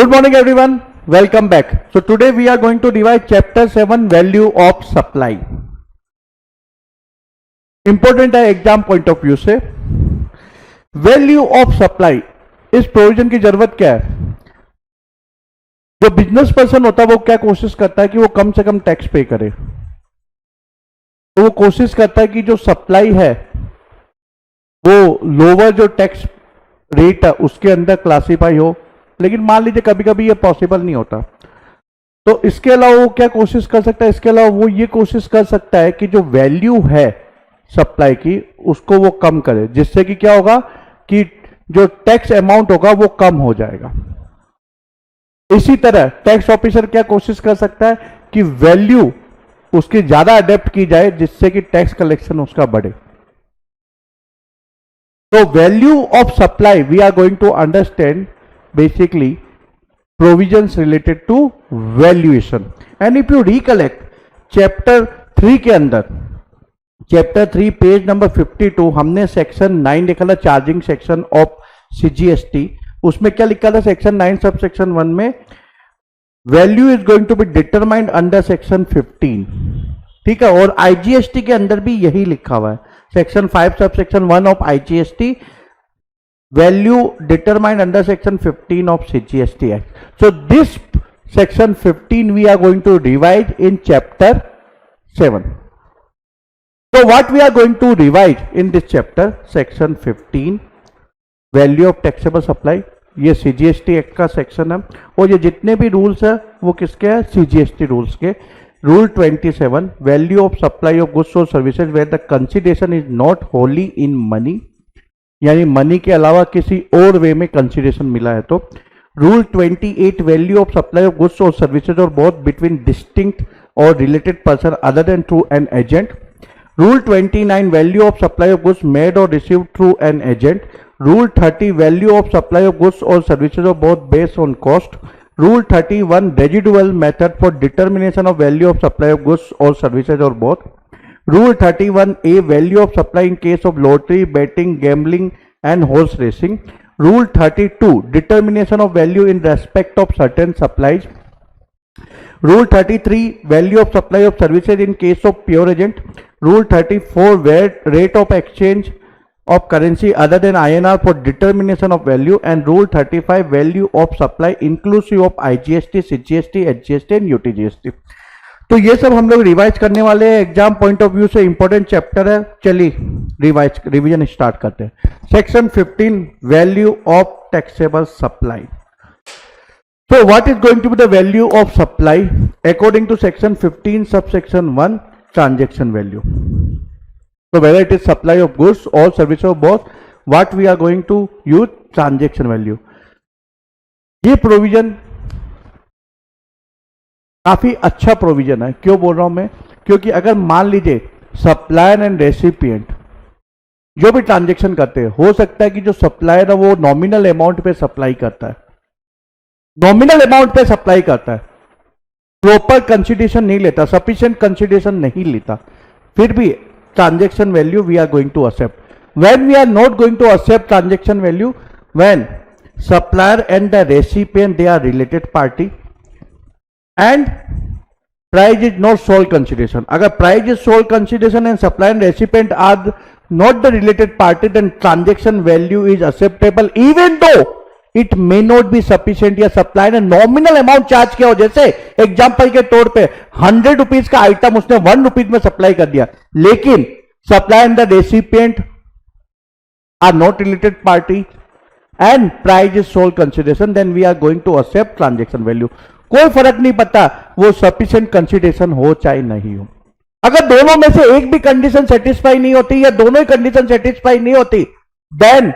Good morning everyone, welcome back. So today we are going to revise chapter 7 value of supply. Important है exam point of view से. Value of supply, इस provision की जरूरत क्या है? जो business person होता है वो क्या कोशिश करता है कि वो कम से कम टैक्स पे करे. तो वो कोशिश करता है कि जो सप्लाई है वो लोअर जो टैक्स रेट है उसके अंदर क्लासीफाई हो. लेकिन मान लीजिए कभी कभी ये पॉसिबल नहीं होता, तो इसके अलावा वो क्या कोशिश कर सकता है? इसके अलावा वो ये कोशिश कर सकता है कि जो वैल्यू है सप्लाई की उसको वो कम करे, जिससे कि क्या होगा कि जो टैक्स अमाउंट होगा वो कम हो जाएगा. इसी तरह टैक्स ऑफिसर क्या कोशिश कर सकता है कि वैल्यू उसकी ज्यादा अडेप्ट की जाए जिससे कि टैक्स कलेक्शन उसका बढ़े. तो value of supply we are going to understand basically provisions related to valuation. And if you recollect chapter 3 के अंदर, chapter 3 पेज नंबर 52 हमने सेक्शन 9 लिखा था, चार्जिंग सेक्शन ऑफ CGST. उसमें क्या लिखा था? सेक्शन 9 सब सेक्शन 1 में value is going to be determined under section 15. ठीक है, और IGST के अंदर भी यही लिखा हुआ है. Section 5 sub section 1 of IGST, value determined under section 15 of CGST Act. So this section 15 we are going to revise in chapter 7. So what we are going to revise in this chapter, section 15, value of taxable supply. ये CGST Act का section है और ये जितने भी rules है वो किसके हैं? CGST रूल्स के. Rule 27, value of supply of goods और services where the consideration is not wholly in money, यानी मनी के अलावा किसी और वे में कंसिडरेशन मिला है. तो rule 28, value of supply of goods और सर्विसेज और बोथ बिटवीन डिस्टिंक्ट और related person other than through an agent. Rule 29, value of supply of goods made और received through an agent. Rule 30, value of supply of goods और services of both based on cost. Rule 31, residual method for determination of value of supply of goods और services और both. Rule 31A, value of supply in case of lottery, betting, gambling and horse racing. Rule 32, determination of value in respect of certain supplies. Rule 33, value of supply of services in case of pure agent. Rule 34, rate of exchange of currency other than INR for determination of value. And Rule 35, value of supply inclusive of IGST, CGST, HGST and UTGST. तो ये सब हम लोग revise करने वाले हैं. Exam point of view से important chapter है. चलिए रिवीजन स्टार्ट करते हैं. Section 15, value of taxable supply. So what is going to be the value of supply according to section 15 subsection 1, transaction value. So whether it is supply of goods or service of both, what we are going to use? Transaction value. ये provision काफी अच्छा provision है. क्यों बोल रहा हूं मैं? क्योंकि अगर मान लीजिए सप्लायर एंड रेसिपिएंट जो भी ट्रांजेक्शन करते हैं, हो सकता है कि जो सप्लायर है वो नॉमिनल अमाउंट पे सप्लाई करता है, प्रॉपर कंसिडरेशन नहीं लेता, सफिशिएंट कंसिडरेशन नहीं लेता, फिर भी transaction value we are going to accept. When we are not going to accept transaction value, when supplier and the recipient they are related party and price is not sole consideration. अगर price is sole consideration and supplier and recipient are not the related party, then transaction value is acceptable even though it may not be sufficient. या supplier ने nominal amount charge किया हो, जैसे example के तौर पे 100 rupees का item उसने 1 रुपीज में सप्लाई कर दिया, लेकिन supplier and the recipient are not related party and price is sole consideration, then we are going to accept transaction value. कोई फर्क नहीं पड़ता वो सफिशिएंट कंसिडरेशन हो चाहे नहीं हो. अगर दोनों में से एक भी कंडीशन सेटिस्फाई नहीं होती या दोनों ही कंडीशन सेटिस्फाई नहीं होती, then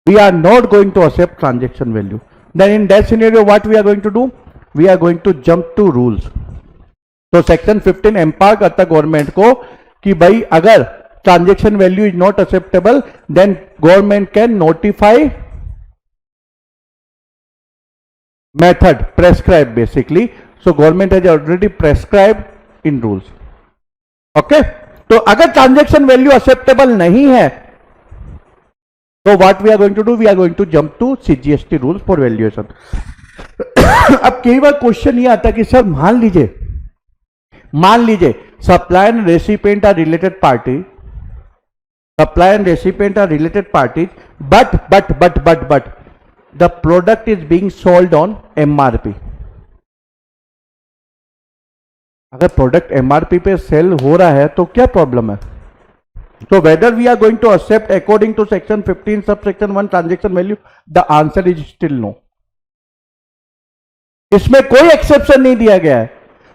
we are not going to accept transaction value. Then in that scenario what we are going to do? We are going to jump to rules. तो सेक्शन 15 एम्पावर करता है government को कि भाई अगर transaction value is not acceptable, then government can notify method prescribed basically. So government has already prescribed in rules. Okay, तो अगर transaction value acceptable नहीं है So what we are going to do, we are going to jump to CGST rules for valuation. अब कई बार question ये आता है कि सर मान लीजिए supply and recipient are related party, supply and recipient are related parties, but the product is being sold on MRP. अगर product MRP पे सेल हो रहा है तो क्या प्रॉब्लम है? So whether we are going to accept according to section 15 subsection 1 transaction value, the answer is still no. इसमें कोई एक्सेप्शन नहीं दिया गया है.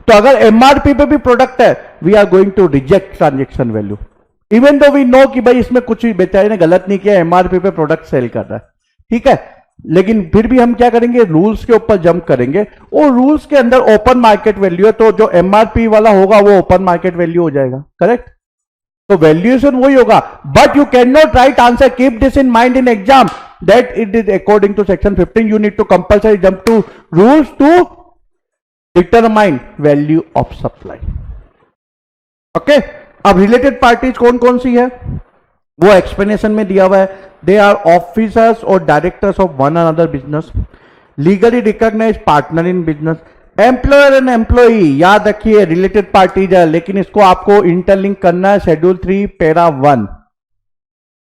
तो अगर MRP पे भी प्रोडक्ट है, we are going to reject transaction value. Even though we know कि भाई इसमें कुछ बेचारे ने गलत नहीं किया, MRP पे प्रोडक्ट सेल कर रहा है, ठीक है, लेकिन फिर भी हम क्या करेंगे, रूल्स के ऊपर जंप करेंगे. और रूल्स के अंदर ओपन मार्केट वैल्यू है, तो जो MRP वाला होगा वो ओपन मार्केट वैल्यू हो जाएगा, करेक्ट. तो वैल्यूएशन वही होगा, but you can not write answer, keep this in mind in exam, that it is according to section 15. You need to compulsory jump to rules to determine value of supply. Okay, अब related parties कौन कौन सी है वो explanation में दिया हुआ है. They are officers और directors of one another business, legally recognised partner in business, employer and employee. याद रखिए रिलेटेड पार्टीज है, लेकिन इसको आपको इंटरलिंक करना है शेड्यूल 3 पैरा 1,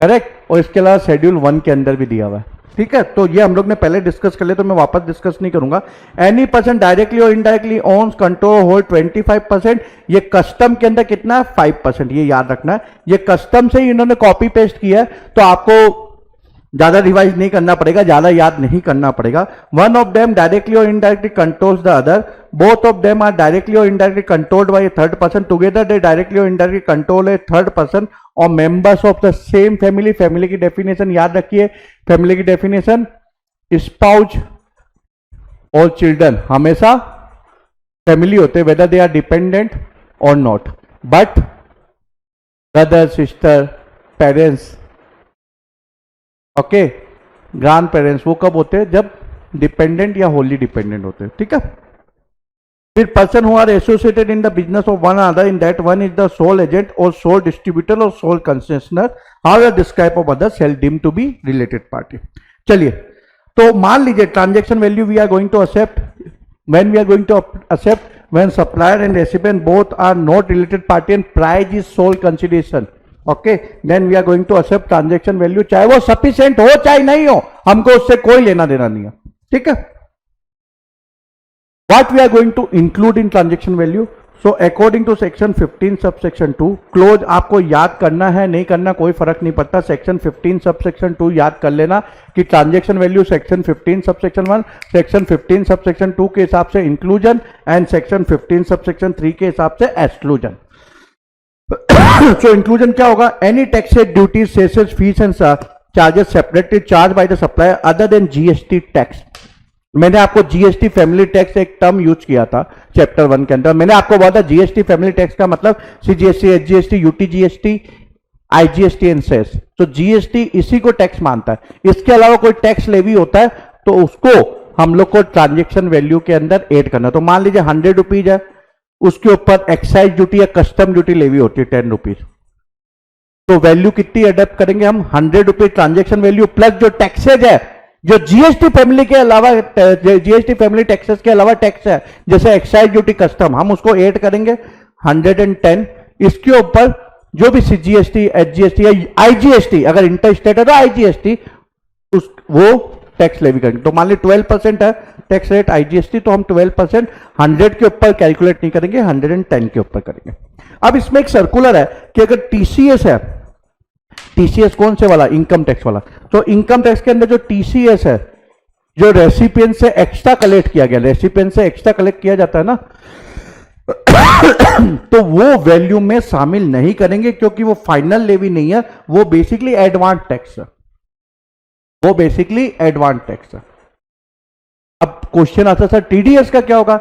करेक्ट. और इसके अलावा शेड्यूल 1 के अंदर भी दिया हुआ है, ठीक है. तो ये हम लोग ने पहले डिस्कस कर लिया, तो मैं वापस डिस्कस नहीं करूंगा. एनी पर्सन डायरेक्टली और इनडायरेक्टली ओन्स, कंट्रोल, होल्ड 25%. ये कस्टम के अंदर कितना है, 5%. ये याद रखना है, ये कस्टम से ही इन्होंने कॉपी पेस्ट किया है, तो आपको ज्यादा रिवाइज नहीं करना पड़ेगा, ज्यादा याद नहीं करना पड़ेगा. वन ऑफ देम डायरेक्टली और indirectly controls the other, both of them are directly और indirectly controlled by a third person, together they directly और indirectly control a third person और members of the same family. Family की definition याद रखिए, family की definition, spouse और children हमेशा family होते हैं, वेदर दे आर डिपेंडेंट और not. But brother, sister, parents, okay, grandparents, वो कब होते हैं, जब डिपेंडेंट या होली डिपेंडेंट होते हैं, ठीक है. फिर person who are associated in the business of one other, in that one is the sole agent और सोल डिस्ट्रीब्यूटर और sole concessionaire, how this type of other shall deem to be related party. चलिए, तो मान लीजिए transaction value we are going to accept, when we are going to accept, when supplier and recipient both are not related party and price is sole consideration. Okay, then we are going to accept transaction value, चाहे वो sufficient हो चाहे नहीं हो, हमको उससे कोई लेना देना नहीं है, ठीक है. What we are going to include in transaction value, so according to section 15 subsection 2, clause आपको याद करना है, नहीं करना कोई फर्क नहीं पड़ता. सेक्शन 15 सबसेक्शन 2 याद कर लेना कि transaction value section 15 subsection 1, section 15 subsection 2 के हिसाब से इंक्लूजन एंड सेक्शन 15 सबसेक्शन 3 के हिसाब से एक्सक्लूजन. So inclusion क्या होगा, any taxes, duties, cesses, fees and charges separately charged by the supplier other than GST tax. मैंने आपको GST फैमिली टैक्स एक टर्म यूज किया था चैप्टर 1 के अंदर. मैंने आपको बोला था GST फैमिली टैक्स का मतलब CGST, SGST, UTGST, IGST and cess. तो GST इसी को टैक्स मानता है. इसके अलावा कोई टैक्स लेवी होता है तो उसको हम लोग को ट्रांजेक्शन वैल्यू के अंदर ऐड करना. तो मान लीजिए 100 रुपीज है, उसके ऊपर एक्साइज ड्यूटी या कस्टम ड्यूटी लेवी होती है 10 रुपीज. तो वैल्यू कितनी अडेप्ट करेंगे हम, 100 रुपीज ट्रांजेक्शन वैल्यू प्लस जो टैक्सेज है, जो जीएसटी फैमिली के अलावा, जीएसटी फैमिली टैक्सेस के अलावा टैक्स है, जैसे एक्साइज ड्यूटी, कस्टम, हम उसको ऐड करेंगे 110. इसके ऊपर जो भी सीजीएसटी, एचजीएसटी या आईजीएसटी, अगर इंटर स्टेट है तो आईजीएसटी, उस वो टैक्स लेवी करेंगे. तो मान ली 12% है टैक्स रेट आईजीएसटी, तो हम 12% 100 के ऊपर कैलकुलेट नहीं करेंगे, 110 के ऊपर करेंगे. अब इसमें एक सर्कुलर है कि अगर टीसीएस है, टीसीएस कौन से वाला, इनकम टैक्स वाला, तो इनकम टैक्स के अंदर जो टीसीएस है, जो रेसिपिएंट से एक्स्ट्रा कलेक्ट किया गया, रेसिपिएंट से एक्स्ट्रा कलेक्ट किया जाता है ना, तो वो वैल्यू में शामिल नहीं करेंगे, क्योंकि वो फाइनल लेवी नहीं है, वो बेसिकली एडवांस टैक्स है, वो बेसिकली एडवांस टैक्स है. अब क्वेश्चन आता सर टीडीएस का क्या होगा,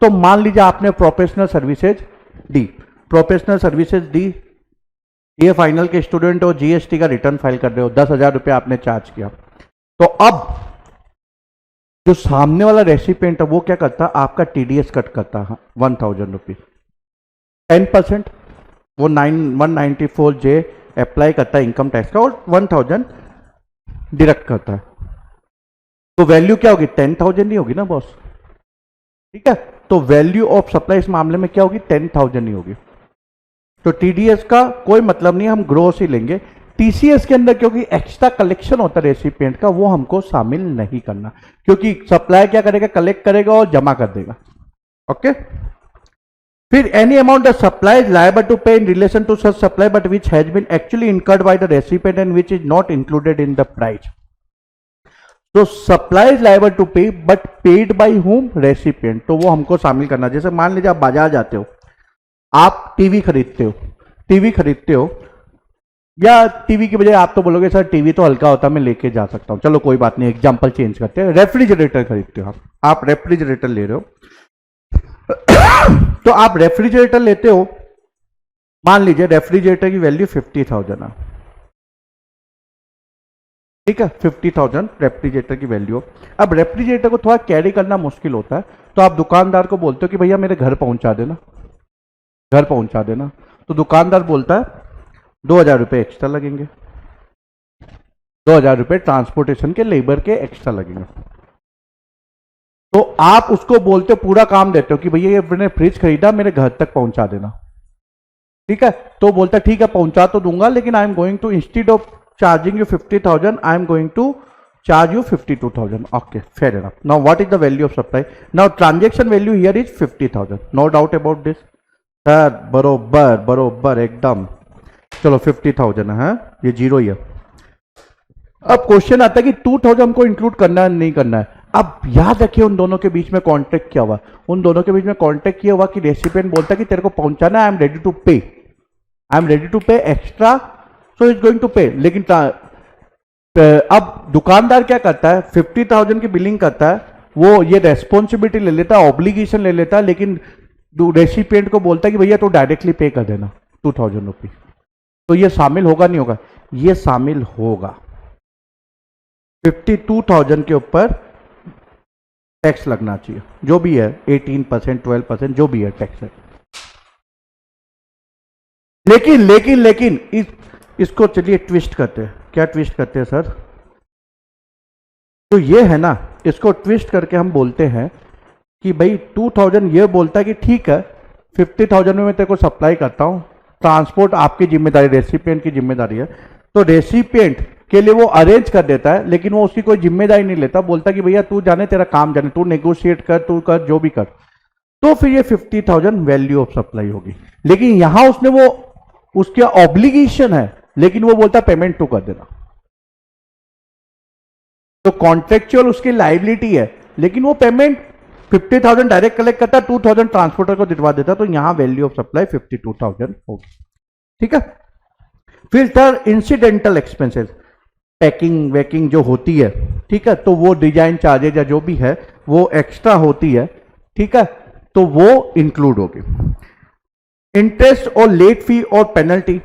तो मान लीजिए आपने प्रोफेशनल सर्विसेज दी, प्रोफेशनल सर्विसेज दी, ये फाइनल के स्टूडेंट हो, जीएसटी का रिटर्न फाइल कर रहे हो, 10,000 रुपये आपने चार्ज किया. तो अब जो सामने वाला रेसिपिएंट है वो क्या करता है, आपका टीडीएस कट करता है 1,000 रुपीज, 10%, वो 194J अप्लाई करता है इनकम टैक्स का, और 1,000 डिडक्ट करता है। तो वैल्यू क्या होगी? 10,000 ही होगी ना बॉस, ठीक है। तो वैल्यू ऑफ सप्लाई इस मामले में क्या होगी? 10,000 ही होगी। तो टीडीएस का कोई मतलब नहीं, हम ग्रोस ही लेंगे। टीसीएस के अंदर क्योंकि एक्स्ट्रा कलेक्शन होता है रेसिपिएंट का, वो हमको शामिल नहीं करना, क्योंकि सप्लाई क्या करेगा? कलेक्ट करेगा और जमा कर देगा। ओके। फिर any amount the supply is liable to pay in relation to such supply but which has been actually incurred by the recipient and which is not included in the price. तो supply is liable to pay but paid by whom? Recipient. तो वो हमको शामिल करना। जैसे मान लीजिए आप बाजार जाते हो, आप टीवी खरीदते हो, या टीवी की बजाय आप तो बोलोगे सर टीवी तो हल्का होता है, मैं लेके जा सकता हूं। चलो कोई बात नहीं, एग्जांपल चेंज करते हैं। रेफ्रिजरेटर खरीदते हो आप रेफ्रिजरेटर ले रहे हो। तो आप रेफ्रिजरेटर लेते हो, मान लीजिए रेफ्रिजरेटर की वैल्यू 50,000 है, ठीक है। 50,000 रेफ्रिजरेटर की वैल्यू। अब रेफ्रिजरेटर को थोड़ा कैरी करना मुश्किल होता है, तो आप दुकानदार को बोलते हो कि भैया मेरे घर पहुंचा देना। तो दुकानदार बोलता है 2,000 रुपये एक्स्ट्रा लगेंगे, 2,000 रुपये ट्रांसपोर्टेशन के लेबर के एक्स्ट्रा लगेंगे। तो आप उसको बोलते हो, पूरा काम देते हो कि भैया ये मैंने फ्रिज खरीदा, मेरे घर तक पहुंचा देना, ठीक है। तो बोलता ठीक है पहुंचा तो दूंगा, लेकिन I am going to, instead of charging you 50,000 I am going to charge you 52,000। Okay, fair enough. Now what is the value of supply? Now transaction value here is 50,000, no doubt about this sir. बरोबर एकदम। चलो 50,000 है, ये zero ही है। अब question आता है कि 2,000 हमको इंक्लूड करना है नहीं करना है। अब याद रखिए उन दोनों के बीच में कॉन्ट्रैक्ट क्या हुआ। उन दोनों के बीच में कॉन्ट्रैक्ट किया हुआ कि रेसिपिएंट बोलता है कि तेरे को पहुंचाना है, I am ready to pay extra, so is going to pay. लेकिन अब दुकानदार क्या करता है? 50,000 की बिलिंग करता है, वो ये रेस्पॉन्सिबिलिटी ले लेता है, ऑब्लिगेशन ले लेता है, लेकिन रेसिपिएंट को बोलता है कि भैया तो डायरेक्टली पे कर देना 2,000 रुपीज। तो ये शामिल होगा नहीं होगा? ये शामिल होगा। 52,000 के ऊपर टैक्स लगना चाहिए, जो भी है 18%, 12%, जो भी है टैक्स है। लेकिन इसको चलिए ट्विस्ट करते हैं। क्या ट्विस्ट करते हैं सर? तो ये है ना, इसको ट्विस्ट करके हम बोलते हैं कि भाई 2,000 ये बोलता है कि ठीक है 50,000 में मैं तेरे को सप्लाई करता हूं, ट्रांसपोर्ट आपकी जिम्मेदारी, रेसिपिएंट की जिम्मेदारी है। तो रेसिपिएंट के लिए वो अरेंज कर देता है, लेकिन वो उसकी कोई जिम्मेदारी नहीं लेता, बोलता कि भैया तू जाने, तेरा काम जाने, तू नेगोशिएट कर, तू कर जो भी कर। तो फिर ये 50,000 वैल्यू ऑफ सप्लाई होगी। लेकिन यहां उसने वो, उसके ऑब्लिगेशन है, लेकिन वो बोलता पेमेंट तो कर देना। तो कॉन्ट्रेक्चुअल उसकी लाइबिलिटी है, लेकिन वो पेमेंट 50,000 डायरेक्ट कलेक्ट करता है, 2,000 ट्रांसपोर्टर को दिलवा देता। तो यहां वैल्यू ऑफ सप्लाई 52,000 होगी, ठीक है। फिर सर इंसिडेंटल एक्सपेंसेस, पैकिंग वैकिंग जो होती है, ठीक है, तो वो डिजाइन चार्जेज या जो भी है वो एक्स्ट्रा होती है, ठीक है, तो वो इंक्लूड होगी। इंटरेस्ट और लेट फी और penalty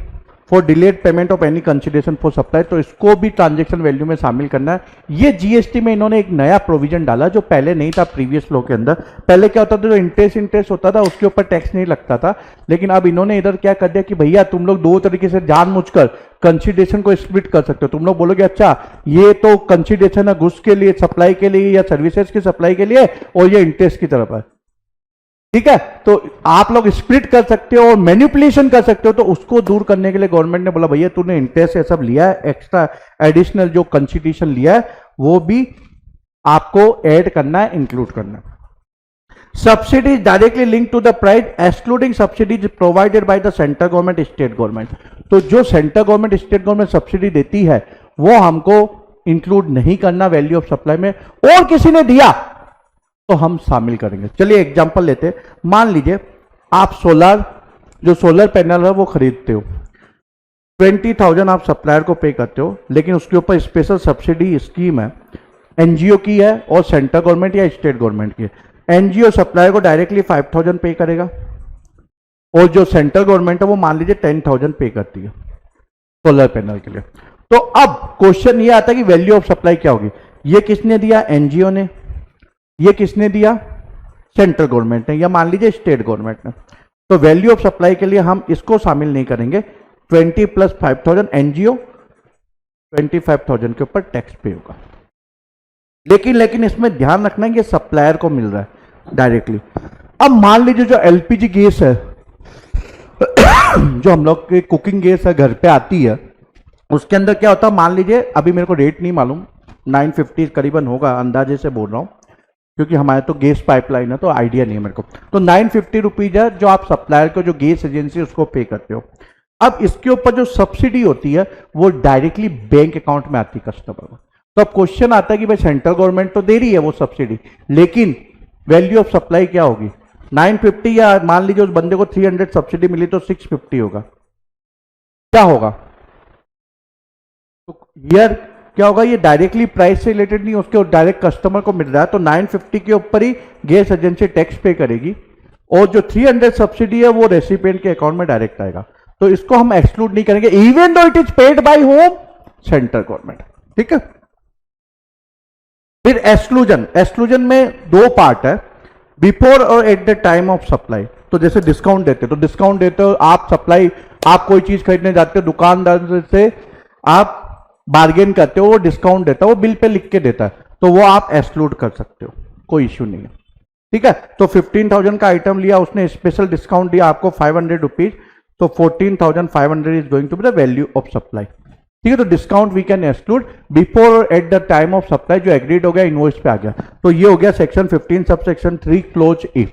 for delayed payment of any consideration for supply, तो इसको भी ट्रांजेक्शन वैल्यू में शामिल करना है। ये जीएसटी में इन्होंने एक नया प्रोविजन डाला जो पहले नहीं था प्रीवियस लॉ के अंदर। पहले क्या होता था, जो इंटरेस्ट होता था उसके ऊपर टैक्स नहीं लगता था, लेकिन अब इन्होंने इधर क्या कर दिया कि भैया तुम लोग दो तरीके से जानबूझकर कंसिडरेशन को स्प्लिट कर सकते हो। तुम लोग बोलोगे अच्छा ये तो कंसिडरेशन है गुड्स के लिए, सप्लाई के लिए या सर्विसेज की सप्लाई के लिए, और ये इंटरेस्ट की तरफ है, ठीक है। तो आप लोग स्प्लिट कर सकते हो और मैनिपुलेशन कर सकते हो। तो उसको दूर करने के लिए गवर्नमेंट ने बोला भैया तूने इंटरेस्ट ये सब लिया है, एक्स्ट्रा एडिशनल जो कंसिडरेशन लिया है वो भी आपको ऐड करना है, इंक्लूड करना है। Subsidy directly link to the price excluding subsidies provided by the central government, state government. तो जो central government, state government subsidy देती है वो हमको इंक्लूड नहीं करना वैल्यू ऑफ सप्लाई में, और किसी ने दिया तो हम शामिल करेंगे। चलिए एग्जांपल लेते हैं। मान लीजिए आप सोलर पैनल है वो खरीदते हो, 20,000 आप सप्लायर को पे करते हो, लेकिन उसके ऊपर स्पेशल सब्सिडी स्कीम है, एनजीओ की है और सेंट्रल गवर्नमेंट या स्टेट गवर्नमेंट की है। एनजीओ सप्लायर को डायरेक्टली 5,000 पे करेगा और जो सेंट्रल गवर्नमेंट है वो मान लीजिए 10,000 पे करती है सोलर पैनल के लिए। तो अब क्वेश्चन ये आता है कि वैल्यू ऑफ सप्लाई क्या होगी। ये किसने दिया? एनजीओ ने। ये किसने दिया? सेंट्रल गवर्नमेंट ने, या मान लीजिए स्टेट गवर्नमेंट ने। तो वैल्यू ऑफ सप्लाई के लिए हम इसको शामिल नहीं करेंगे। 20 + 5,000 एनजीओ, 25,000 के ऊपर टैक्स पे होगा। लेकिन इसमें ध्यान रखना है कि सप्लायर को मिल रहा है डायरेक्टली। अब मान लीजिए जो एलपीजी गैस है जो हम लोग की कुकिंग गैस है घर पे आती है, उसके अंदर क्या होता है, मान लीजिए अभी मेरे को रेट नहीं मालूम, 950 करीबन होगा, अंदाजे से बोल रहा हूं क्योंकि हमारे तो गैस पाइपलाइन है तो आइडिया नहीं है मेरे को। तो 950 रुपीज है जो आप सप्लायर को, जो गैस एजेंसी उसको पे करते हो। अब इसके ऊपर जो सब्सिडी होती है वो डायरेक्टली बैंक अकाउंट में आती है कस्टमर को। तो अब क्वेश्चन आता है कि भाई सेंट्रल गवर्नमेंट तो दे रही है वो सब्सिडी, लेकिन वैल्यू ऑफ सप्लाई क्या होगी 950, या मान लीजिए उस बंदे को 300 सब्सिडी मिली तो 650 होगा, क्या होगा? तो यार क्या होगा, ये डायरेक्टली प्राइस से रिलेटेड नहीं, उसके डायरेक्ट कस्टमर को मिल रहा है, तो 950 के ऊपर ही गैस एजेंसी टैक्स पे करेगी और जो 300 सब्सिडी है वो रेसिपिएंट के अकाउंट में डायरेक्ट आएगा। तो इसको हम एक्सक्लूड नहीं करेंगे even though it is paid by home central government. ठीक है, फिर एक्सक्लूजन में दो पार्ट है, बिफोर और at the time of supply. तो जैसे डिस्काउंट देते तो डिस्काउंट देते हो आप, सप्लाई आप कोई चीज खरीदने जाते हो दुकानदार से, आप बार्गेन करते हो, वो डिस्काउंट देता है, वो बिल पे लिख के देता है, तो वो आप एक्सक्लूड कर सकते हो, कोई इश्यू नहीं है। ठीक है, तो 15,000 का आइटम लिया, उसने स्पेशल डिस्काउंट दिया आपको 500 रुपीज, तो 14,500 is going to be the value of supply. ठीक है, तो discount we can exclude before और at the time of supply, जो एग्रीड हो गया इनवॉइस पे आ गया। तो ये हो गया सेक्शन 15 सब सेक्शन 3 क्लोज ए।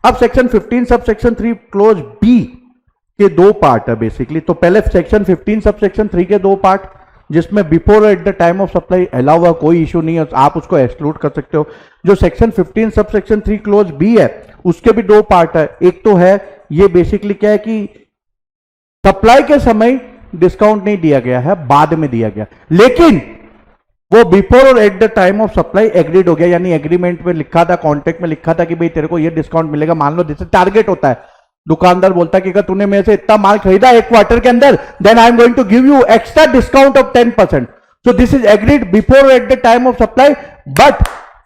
अब section 15 sub section 3 close B के दो पार्ट है बेसिकली। तो पहले सेक्शन 15 सब सेक्शन 3 के दो पार्ट, जिसमें before at the time of supply allow हुआ, कोई इशू नहीं है, आप उसको एक्सक्लूड कर सकते हो। जो section 15 sub section 3 close B है उसके भी दो पार्ट है। एक तो है ये बेसिकली क्या है कि सप्लाई के समय डिस्काउंट नहीं दिया गया है, बाद में दिया गया, लेकिन वो बिफोर और at the time of supply agreed हो गया, यानी एग्रीमेंट में लिखा था, कॉन्ट्रैक्ट में लिखा था कि भाई तेरे को ये डिस्काउंट मिलेगा। मान लो जैसे टारगेट होता है, दुकानदार बोलता है कि अगर तूने मेरे से इतना माल खरीदा एक क्वार्टर के अंदर, then I am going to give you extra discount of 10%। So this is agreed before at the time of supply, but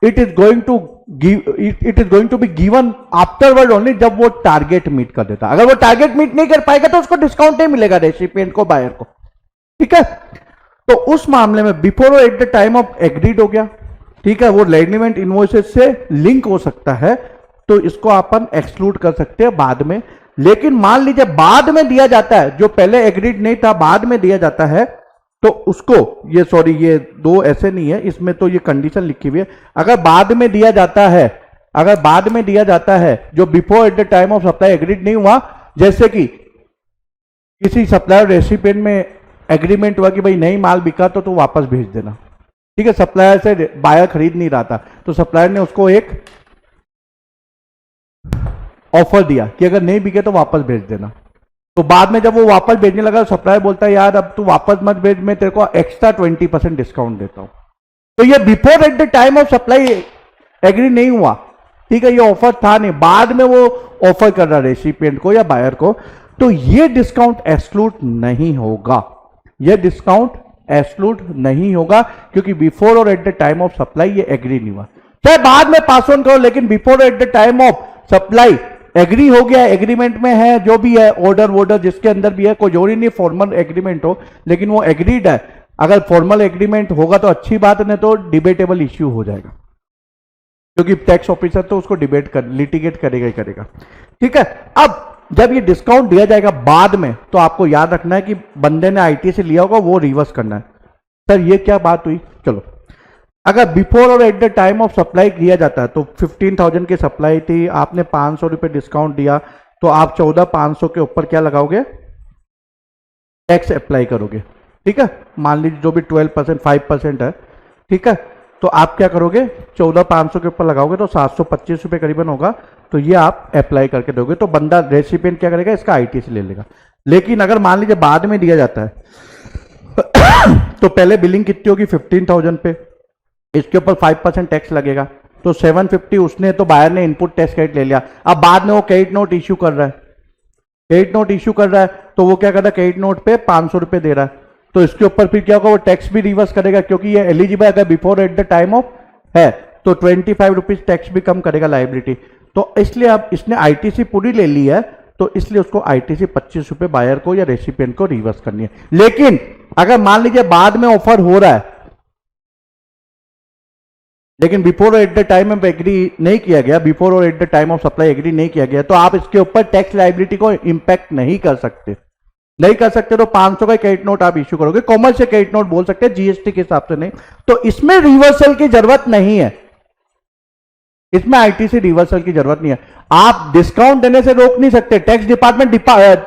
it is going to be given afterward only, जब वो टारगेट मीट कर देता। अगर वो target meet नहीं कर पाएगा तो उसको डिस्काउंट नहीं मिलेगा रेसिपिएंट को, बायर को। ठीक है, तो उस मामले में बिफोर और at the time of agreed हो गया। ठीक है, वो लेडीमेंट इनवॉइसेस से लिंक हो सकता है, तो इसको अपन एक्सक्लूड कर सकते हैं बाद में। लेकिन मान लीजिए बाद में दिया जाता है, जो पहले एग्रीड नहीं था बाद में दिया जाता है, तो उसको ये दो ऐसे नहीं है, इसमें तो ये कंडीशन लिखी हुई है। अगर बाद में दिया जाता है, जो before at the time of supply agreed नहीं हुआ, जैसे कि किसी सप्लायर रेसिपिएंट में एग्रीमेंट हुआ कि भाई नहीं माल बिका तो वापस भेज देना। ठीक है, सप्लायर से बायर खरीद नहीं रहा था, तो सप्लायर ने उसको एक ऑफर दिया कि अगर नहीं बिके तो वापस भेज देना। तो बाद में जब वो वापस भेजने लगा, सप्लायर बोलता है यार अब तू वापस मत भेज, मैं तेरे को एक्स्ट्रा 20% डिस्काउंट देता हूं। तो ये before at the time of supply agree नहीं हुआ। ठीक है, ये ऑफर था नहीं, बाद में वो ऑफर कर रहा रेसिपिएंट को या बायर को, तो ये डिस्काउंट एक्सक्लूड नहीं होगा। क्योंकि बिफोर और at the time of supply ये एग्री नहीं हुआ। चाहे बाद में पास ऑन करो, लेकिन before at the time of supply agree हो गया, एग्रीमेंट में है, जो भी है ऑर्डर जिसके अंदर भी है, कोई जरूरी नहीं फॉर्मल एग्रीमेंट हो, लेकिन वो एग्रीड है। अगर फॉर्मल एग्रीमेंट होगा तो अच्छी बात, नहीं तो डिबेटेबल इश्यू हो जाएगा, क्योंकि टैक्स ऑफिसर तो उसको लिटिगेट करेगा ही करेगा। ठीक है, अब जब ये डिस्काउंट दिया जाएगा बाद में, तो आपको याद रखना है कि बंदे ने आईटी से लिया होगा, वो रिवर्स करना है। सर ये क्या बात हुई? चलो, अगर बिफोर और at the time of supply किया जाता है, तो 15,000 की सप्लाई थी, आपने 500 रुपए डिस्काउंट दिया, तो आप 14,500 के ऊपर क्या लगाओगे? टैक्स अप्लाई करोगे। ठीक है, मान लीजिए जो भी 12% 5% है। ठीक है, तो आप क्या करोगे? 14,500 के ऊपर लगाओगे तो 725 रुपए करीबन होगा, तो ये आप अप्लाई करके दोगे, तो बंदा रेसिपिएंट क्या करेगा? इसका आईटी से ले लेगा। लेकिन अगर मान लीजिए बाद में दिया जाता है तो पहले बिलिंग कितनी होगी? 15,000 पे, इसके ऊपर 5% टैक्स लगेगा, तो 750 उसने, तो बायर ने इनपुट टैक्स क्रेडिट ले लिया। अब बाद में वो क्रेडिट नोट इश्यू कर रहा है, तो वो क्या कर रहा है? क्रेडिट नोट पे 500 रुपए दे रहा है, तो इसके ऊपर फिर क्या होगा? वो टैक्स भी रिवर्स करेगा, क्योंकि ये एलिजिबल अगर before at the time of है, तो 25 रुपीज टैक्स भी कम करेगा लाइबिलिटी। तो इसलिए अब इसने आईटीसी पूरी ले ली है, तो इसलिए उसको आईटीसी 25 रुपए बायर को या रेसिपिएंट को रिवर्स करनी है। लेकिन अगर मान लीजिए बाद में ऑफर हो रहा है लेकिन बिफोर और at the time of agree नहीं किया गया, बिफोर और at the time of supply agree नहीं किया गया, तो आप इसके ऊपर टैक्स लायबिलिटी को इंपैक्ट नहीं कर सकते। नहीं कर सकते तो 500 का क्रेडिट नोट आप इश्यू करोगे, कॉमर्शियल क्रेडिट नोट बोल सकते हैं, जीएसटी के हिसाब से नहीं। तो इसमें रिवर्सल की जरूरत नहीं है, इसमें आईटीसी रिवर्सल की जरूरत नहीं है। आप डिस्काउंट देने से रोक नहीं सकते, टैक्स डिपार्टमेंट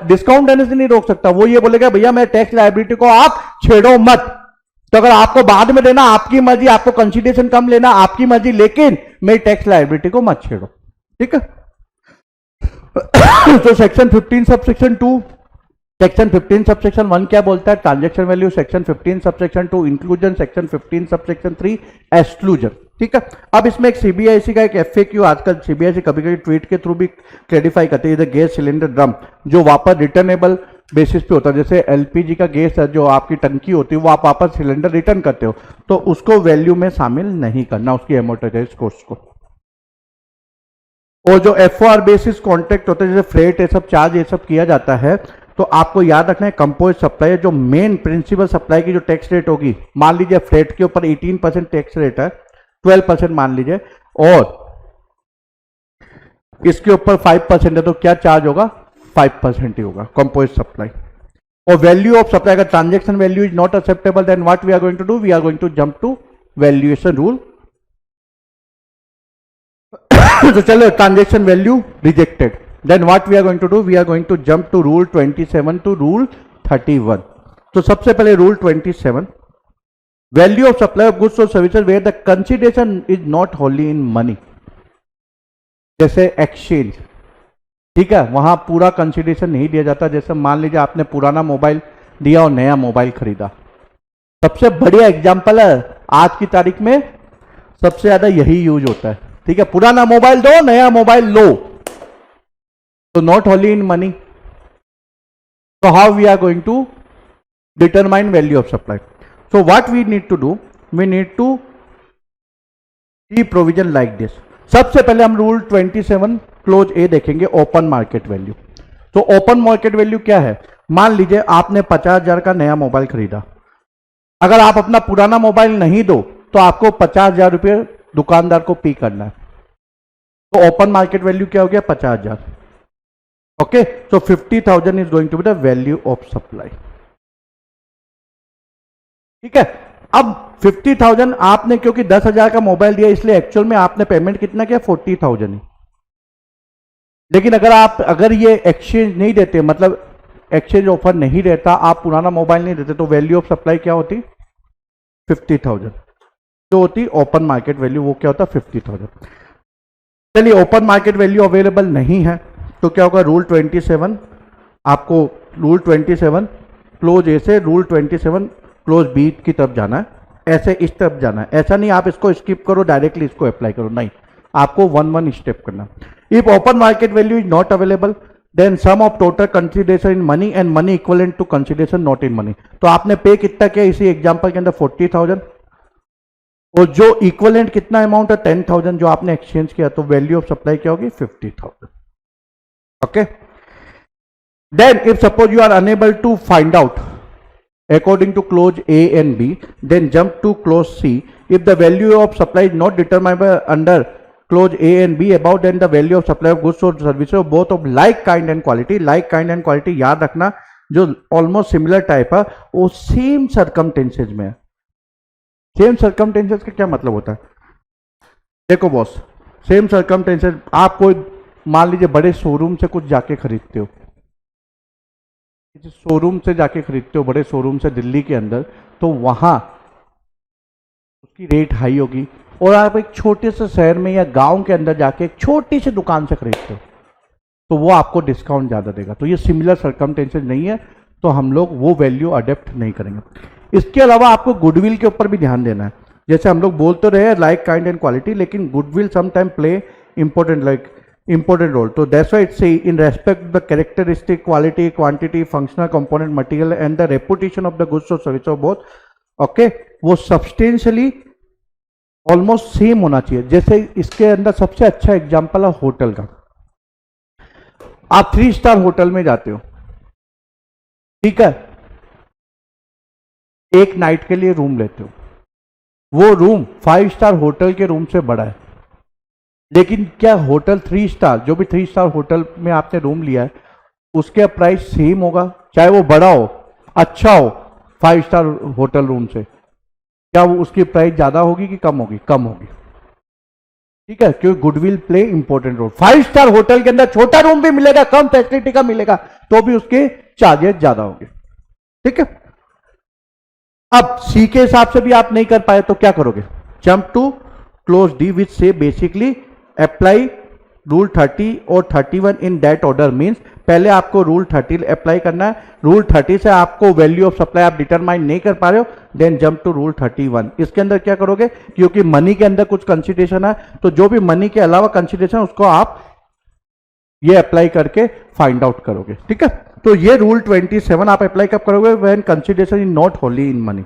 डिस्काउंट देने से नहीं रोक सकता। वो ये बोलेगा भैया मैं टैक्स लायबिलिटी को आप छेड़ो मत। तो अगर आपको बाद में देना आपकी मर्जी, आपको कंसीडरेशन कम लेना आपकी मर्जी, लेकिन मेरी टैक्स लायबिलिटी को मत छेड़ो, ठीक है। तो सेक्शन 15 सबसेक्शन 2, सेक्शन 15 सबसेक्शन 1 क्या बोलता है? Transaction value. Section 15 subsection 2 inclusion. Section 15 subsection 3 exclusion, ठीक है। अब इसमें एक सीबीआईसी का एक एफएक्यू आजकल सीबीआईसी कभी कभी ट्वीट के थ्रू भी क्लैरिफाई करते हैं। गैस सिलेंडर ड्रम जो वापस रिटर्नेबल बेसिस पे होता है, जैसे एलपीजी का गैस है जो आपकी टंकी होती है वो आप वापस सिलेंडर रिटर्न करते हो, तो उसको वैल्यू में शामिल नहीं करना, उसकी एमोर्टाइज्ड कॉस्ट को। और जो एफओआर बेसिस कॉन्ट्रैक्ट होता है जैसे फ्रेट ये सब चार्ज ये सब किया जाता है, तो आपको याद रखना है कंपोज सप्लाई जो मेन प्रिंसिपल सप्लाई की जो टैक्स रेट होगी, मान लीजिए फ्रेट के ऊपर 18% टैक्स रेट है, 12% मान लीजिए, और इसके ऊपर 5% है, तो क्या चार्ज होगा? 5% ही होगा कंपोज सप्लाई। और वैल्यू ऑफ सप्लाई का transaction value is not acceptable, then what we are going to do? We are going to jump to valuation rule. तो चलो transaction value rejected, then what we are going to do? We are going to jump to rule 27 to rule 31. तो सबसे पहले rule 27, value of supply of goods or services where the consideration is not wholly in money, जैसे exchange, ठीक है, वहां पूरा consideration नहीं दिया जाता। जैसे मान लीजिए आपने पुराना मोबाइल दिया और नया मोबाइल खरीदा, सबसे बढ़िया एग्जांपल है आज की तारीख में, सबसे ज्यादा यही यूज होता है, ठीक है। पुराना मोबाइल दो, नया mobile low, so not wholly in money. So how we are going to determine value of supply? So what we need to do? We need to see provision like this. सबसे पहले हम rule 27 close ए देखेंगे, open market value. तो open market value क्या है? मान लीजिए आपने 50,000 का नया मोबाइल खरीदा, अगर आप अपना पुराना मोबाइल नहीं दो तो आपको 50,000 रुपये दुकानदार को पे करना है। तो ओपन मार्केट वैल्यू क्या हो गया? 50,000। Okay, so 50,000 is going to be the value of supply. ठीक है। अब 50,000 आपने क्योंकि 10,000 का मोबाइल दिया इसलिए एक्चुअल में आपने पेमेंट कितना किया? 40,000 ही। लेकिन अगर ये एक्सचेंज नहीं देते, मतलब एक्सचेंज ऑफर नहीं रहता, आप पुराना मोबाइल नहीं देते, तो वैल्यू ऑफ सप्लाई क्या होती? 50,000। जो होती ओपन मार्केट वैल्यू वो क्या होता? 50,000। चलिए ओपन मार्केट वैल्यू अवेलेबल नहीं है तो क्या होगा? रूल 27, आपको रूल 27 क्लोज ए से रूल 27 क्लोज बी की तरफ जाना है, ऐसे इस तरफ जाना है। ऐसा नहीं आप इसको स्किप करो डायरेक्टली इसको अप्लाई करो, नहीं, आपको 1 स्टेप करना। If open market value is not available then sum of total consideration in money and money equivalent to consideration not in money. तो आपने पे कितना किया इसी एग्जाम्पल के अंदर? 40,000, और जो इक्विवेलेंट कितना अमाउंट है? 10,000 जो आपने एक्सचेंज किया, तो वैल्यू ऑफ सप्लाई क्या होगी? 50,000। Okay, then if suppose you are unable to find out according to clause A and B, then jump to clause C. If the value of supply is not determined under clause A and B above, then the value of supply of goods or services of both of like kind and quality, like kind and quality याद रखना, जो almost similar type है वो same circumstances में है। Same circumstances का क्या मतलब होता है? देखो बॉस, सेम सर्कमटेंसेज, आप कोई मान लीजिए बड़े शोरूम से कुछ जाके खरीदते हो, शोरूम से जाके खरीदते हो, बड़े शोरूम से दिल्ली के अंदर, तो वहां उसकी रेट हाई होगी, और आप एक छोटे से शहर में या गांव के अंदर जाके एक छोटी सी दुकान से खरीदते हो तो वो आपको डिस्काउंट ज़्यादा देगा। तो ये सिमिलर सर्कमटेंसेज नहीं है, तो हम लोग वो वैल्यू अडेप्ट नहीं करेंगे। इसके अलावा आपको गुडविल के ऊपर भी ध्यान देना है। जैसे हम लोग बोलते रहे लाइक काइंड एंड क्वालिटी, लेकिन goodwill sometime play important role. So that's why it say in respect to the characteristic, quality, quantity, functional component, material and the reputation of the goods or service of both, okay, वो substantially almost same होना चाहिए। जैसे इसके अंदर सबसे अच्छा example है hotel का। आप 3 स्टार होटल में जाते हो, ठीक है, एक नाइट के लिए रूम लेते हो, वो रूम 5 स्टार होटल के रूम से बड़ा है, लेकिन क्या होटल 3 स्टार, जो भी 3 स्टार होटल में आपने रूम लिया है, उसके प्राइस सेम होगा, चाहे वो बड़ा हो, अच्छा हो 5 स्टार होटल रूम से? क्या वो उसकी प्राइस ज्यादा होगी कि कम होगी? कम होगी, ठीक है, क्योंकि goodwill play important role. 5 star hotel के अंदर छोटा रूम भी मिलेगा, कम फैसिलिटी का मिलेगा, तो भी उसके चार्जेस ज्यादा होंगे, ठीक है। अब सी के हिसाब से भी आप नहीं कर पाए तो क्या करोगे? Jump to clause D which से बेसिकली अप्लाई रूल 30 और 31 इन दैट ऑर्डर। मींस पहले आपको रूल 30 अप्लाई करना है, रूल 30 से आपको वैल्यू ऑफ सप्लाई आप डिटरमाइन नहीं कर पा रहे हो, देन जंप टू रूल 31। इसके अंदर क्या करोगे? क्योंकि मनी के अंदर कुछ कंसिडरेशन है, तो जो भी मनी के अलावा कंसिडरेशन उसको आप ये अप्लाई करके फाइंड आउट करोगे, ठीक है। तो ये रूल 27 आप अप्लाई कब करोगे? When consideration is not wholly in money.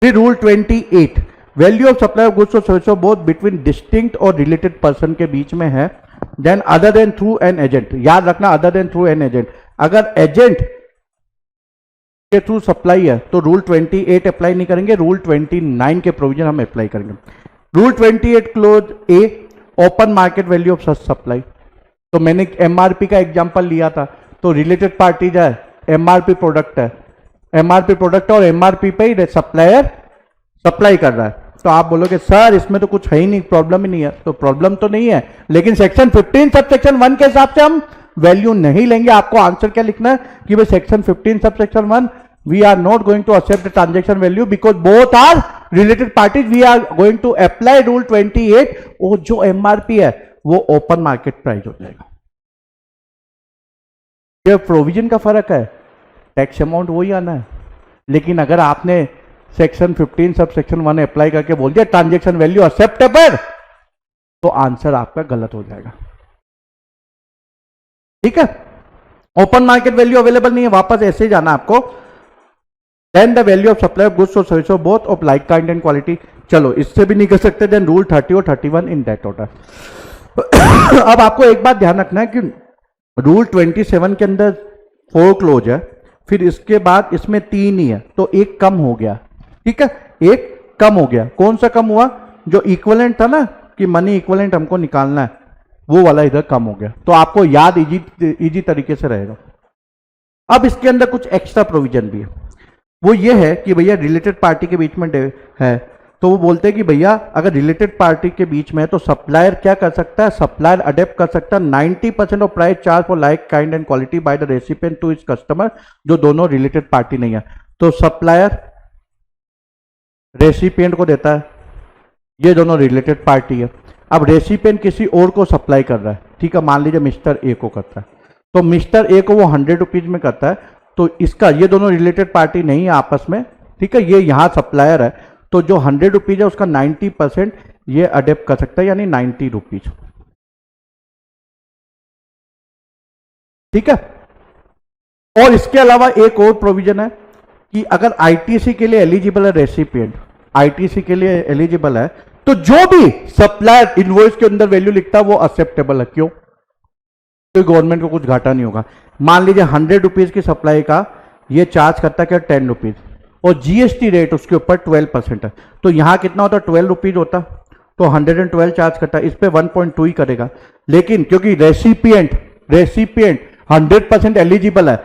फिर rule 28 value of supply of goods और सर्विसेज बोथ बिटवीन डिस्टिंक्ट और रिलेटेड पर्सन के बीच में है, then other than through an agent. याद रखना, other than through an agent. अगर एजेंट के थ्रू सप्लाई है तो रूल 28 अप्लाई नहीं करेंगे, रूल 29 के प्रोविजन हम अप्लाई करेंगे। Rule 28 close A open market value of such supply. तो मैंने एमआरपी का एग्जांपल लिया था, तो रिलेटेड पार्टीज है, एमआरपी प्रोडक्ट है, एमआरपी प्रोडक्ट और एमआरपी पे ही सप्लायर सप्लाई कर रहा है। तो आप बोलोगे सर इसमें तो कुछ है ही नहीं, प्रॉब्लम ही नहीं है। तो प्रॉब्लम तो नहीं है, लेकिन सेक्शन 15 सब सेक्शन 1 के हिसाब से हम वैल्यू नहीं लेंगे। आपको आंसर क्या लिखना है कि भाई section 15 sub section 1 we are not going to accept transaction value because both are related parties, we are going to apply rule 28 और जो एमआरपी है वो ओपन मार्केट प्राइस हो जाएगा। ये प्रोविजन का फर्क है, टैक्स अमाउंट वही आना है, लेकिन अगर आपने सेक्शन 15 सब सेक्शन 1 अप्लाई करके बोल दिया ट्रांजेक्शन वैल्यू एक्सेप्टेबल, तो आंसर आपका गलत हो जाएगा, ठीक है। ओपन मार्केट वैल्यू अवेलेबल नहीं है, वापस ऐसे ही जाना आपको। Then the value of supply of goods और services both of like kind and quality. चलो इससे भी नहीं कर सकते, देन रूल 30 और 31 इन दैट ऑर्डर। अब आपको एक बात ध्यान रखना है कि रूल 27 के अंदर 4 क्लोज है, फिर इसके बाद इसमें 3 ही है, तो एक कम हो गया, ठीक है, एक कम हो गया। कौन सा कम हुआ? जो इक्विवेलेंट था ना कि मनी इक्विवेलेंट हमको निकालना है, वो वाला इधर कम हो गया, तो आपको याद इजी तरीके से रहेगा। अब इसके अंदर कुछ एक्स्ट्रा प्रोविजन भी है, वो ये है कि भैया रिलेटेड पार्टी के बीच में है, तो वो बोलते हैं कि भैया अगर रिलेटेड पार्टी के बीच में है तो सप्लायर क्या कर सकता है? सप्लायर अडेप्ट कर सकता है 90% of price charge for like kind and quality bye the recipient two is customer, जो दोनों रिलेटेड पार्टी नहीं है। तो सप्लायर रेसिपिएंट को देता है, ये दोनों रिलेटेड पार्टी है। अब रेसिपिएंट किसी और को सप्लाई कर रहा है, ठीक है, मान लीजिए मिस्टर ए को करता है, तो मिस्टर ए को वो 100 रुपीज में करता है, तो इसका ये दोनों रिलेटेड पार्टी नहीं है आपस में, ठीक है, ये यहां सप्लायर है, तो जो 100 रुपीज है उसका 90% ये अडेप्ट कर सकता है, यानी 90 रुपीज, ठीक है। और इसके अलावा एक और प्रोविजन है कि अगर आईटीसी के लिए एलिजिबल है रेसिपिएंट, आईटीसी के लिए एलिजिबल है, तो जो भी सप्लायर इनवॉइस के अंदर वैल्यू लिखता है वो एक्सेप्टेबल है। क्यों? तो गवर्नमेंट को कुछ घाटा नहीं होगा। मान लीजिए 100 रुपीज की सप्लाई का ये चार्ज करता है क्या? 10 रुपीज, और जीएसटी रेट उसके ऊपर 12% है, तो यहां कितना होता? 12 रुपीज होता, तो 112 चार्ज करता है, इस पे 1.2 ही करेगा। लेकिन क्योंकि रेसिपिएंट 100% एलिजिबल है,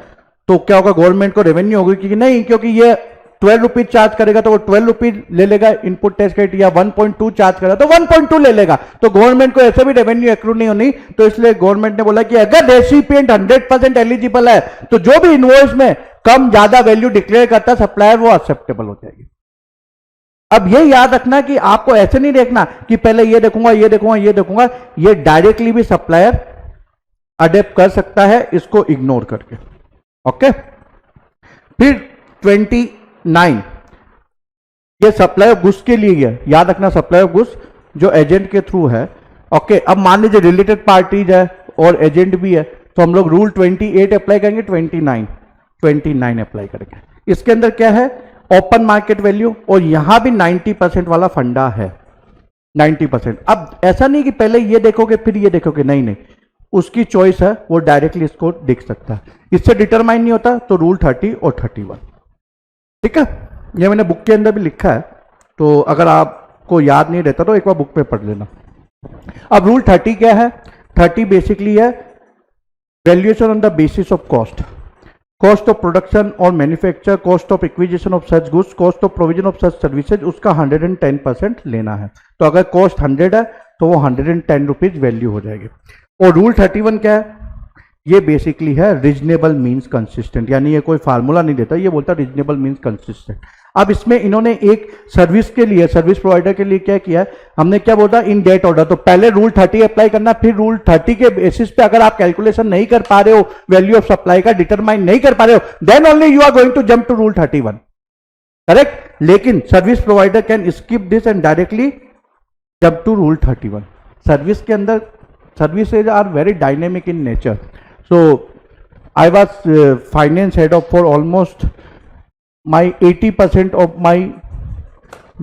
तो क्या होगा? गवर्नमेंट को रेवेन्यू होगी कि नहीं, क्योंकि ये 12 रुपीज चार्ज करेगा तो वो 12 रुपीज ले लेगा इनपुट टैक्स क्रेडिट, या 1.2 चार्ज करेगा तो 1.2 ले लेगा, तो गवर्नमेंट को ऐसे भी रेवेन्यू एक्रू नहीं होनी। तो इसलिए गवर्नमेंट ने बोला कि अगर रेसिपिएंट 100% एलिजिबल है तो जो भी इनवॉइस में कम ज्यादा वैल्यू डिक्लेयर करता सप्लायर, वो एक्सेप्टेबल हो जाएगी। अब ये याद रखना कि आपको ऐसे नहीं देखना कि पहले ये देखूंगा ये देखूंगा ये देखूंगा, ये डायरेक्टली भी सप्लायर अडेप्ट कर सकता है इसको इग्नोर करके, ओके। फिर 29 ये सप्लाई ऑफ गुड्स के लिए है, याद रखना सप्लाई ऑफ गुड्स जो एजेंट के थ्रू है, ओके। अब मान लीजिए रिलेटेड पार्टीज है और एजेंट भी है, तो हम लोग रूल 28 अप्लाई करेंगे, 29 अप्लाई करेंगे। इसके अंदर क्या है? ओपन मार्केट वैल्यू, और यहां भी 90% वाला फंडा है, 90%। अब ऐसा नहीं कि पहले ये देखोगे फिर ये देखोगे, नहीं नहीं, उसकी चॉइस है, वो डायरेक्टली इसको देख सकता है। इससे डिटरमाइन नहीं होता तो रूल 30 और 31। ठीक है, ये मैंने बुक के अंदर भी लिखा है, तो अगर आपको याद नहीं रहता तो एक बार बुक पे पढ़ लेना। अब रूल 30 क्या है? 30 बेसिकली है valuation on the basis of cost, cost of production और manufacture, cost of acquisition of such goods, cost of provision of such services, उसका 110% लेना है। तो अगर कॉस्ट 100 है तो वो 110 रुपीज वैल्यू हो जाएगी। और रूल 31 क्या है? ये बेसिकली है रीजनेबल मीन्स कंसिस्टेंट, यानी ये कोई फार्मूला नहीं देता, ये बोलता रीजनेबल मीन्स कंसिस्टेंट। अब इसमें इन्होंने एक सर्विस के लिए, सर्विस प्रोवाइडर के लिए क्या किया, हमने क्या बोला, इन डेट ऑर्डर। तो पहले रूल 30 अप्लाई करना, फिर रूल 30 के बेसिस पे अगर आप कैलकुलेशन नहीं कर पा रहे हो, वैल्यू ऑफ सप्लाई का डिटरमाइन नहीं कर पा रहे हो, then only you are going to jump to rule 31, correct. लेकिन service provider can skip this and directly jump to rule 31। Service के अंदर services are very dynamic in nature. So I was finance head of for almost my 80% of my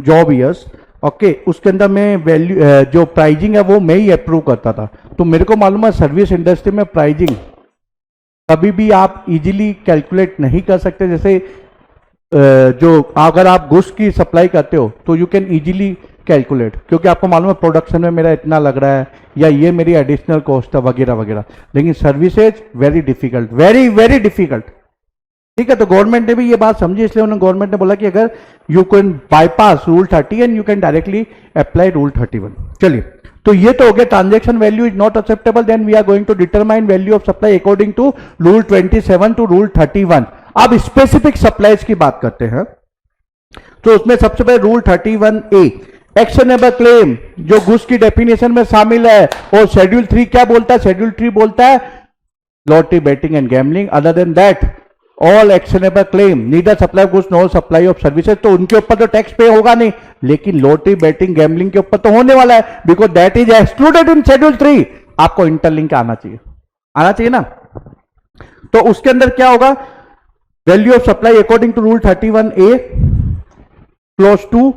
job years. Okay, उसके अंदर मैं value जो pricing है वो मैं ही approve करता था। तो मेरे को मालूम है सर्विस इंडस्ट्री में प्राइजिंग कभी भी आप इजीली कैलकुलेट नहीं कर सकते। जैसे जो अगर आप गुड्स की सप्लाई करते हो तो यू कैन इजीली कैलकुलेट, क्योंकि आपको मालूम है प्रोडक्शन में मेरा इतना लग रहा है या ये मेरी एडिशनल कॉस्ट है वगैरह वगैरह। लेकिन services very difficult, very very difficult. ठीक है, तो गवर्नमेंट ने भी ये बात समझी, इसलिए उन्होंने गवर्नमेंट ने बोला कि अगर you can bypass rule 30 and you can directly apply rule 31। चलिए, तो ये तो हो गया transaction value is not acceptable, then we are going to determine value of supply according to rule 27 to rule 31। अब स्पेसिफिक सप्लाईज की बात करते हैं, तो उसमें सबसे पहले रूल 31A एक्शनेबल क्लेम, जो गुड्स की डेफिनेशन में शामिल है। और शेड्यूल 3 क्या बोलता है? शेड्यूल 3 बोलता है lottery, betting and gambling, other than that all actionable claim neither supply of goods nor supply of services. तो उनके ऊपर तो टैक्स पे होगा नहीं, लेकिन लॉटरी, बेटिंग, गैम्बलिंग के ऊपर तो होने वाला है, because that is excluded in schedule 3। आपको इंटरलिंक आना चाहिए, आना चाहिए ना। तो उसके अंदर क्या होगा? Value of supply according to rule 31A clause to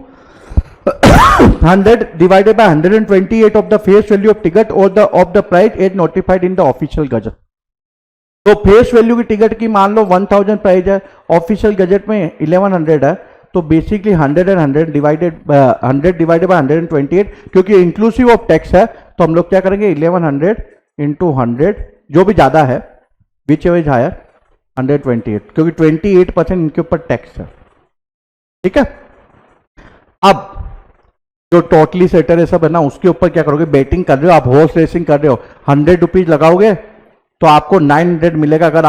100 divided by 128 of the face value of ticket or the price as notified in the official gazette। तो फेस वैल्यू की टिकट की मान लो 1000 प्राइस है, ऑफिशियल गजट में 1100 है, तो basically 100 and 100 divided by 128, क्योंकि inclusive of tax है, तो हम लोग क्या करेंगे 1100 इंटू 100, जो भी ज्यादा है विच एवर इज हायर 128, क्योंकि 28% इनके ऊपर टैक्स है। ठीक है, अब जो टोटली सेटर है सब है ना, उसके ऊपर क्या करोगे? बेटिंग कर रहे हो आप, हॉर्स रेसिंग कर रहे हो, 100 रुपीज लगाओगे तो आपको 900 मिलेगा अगर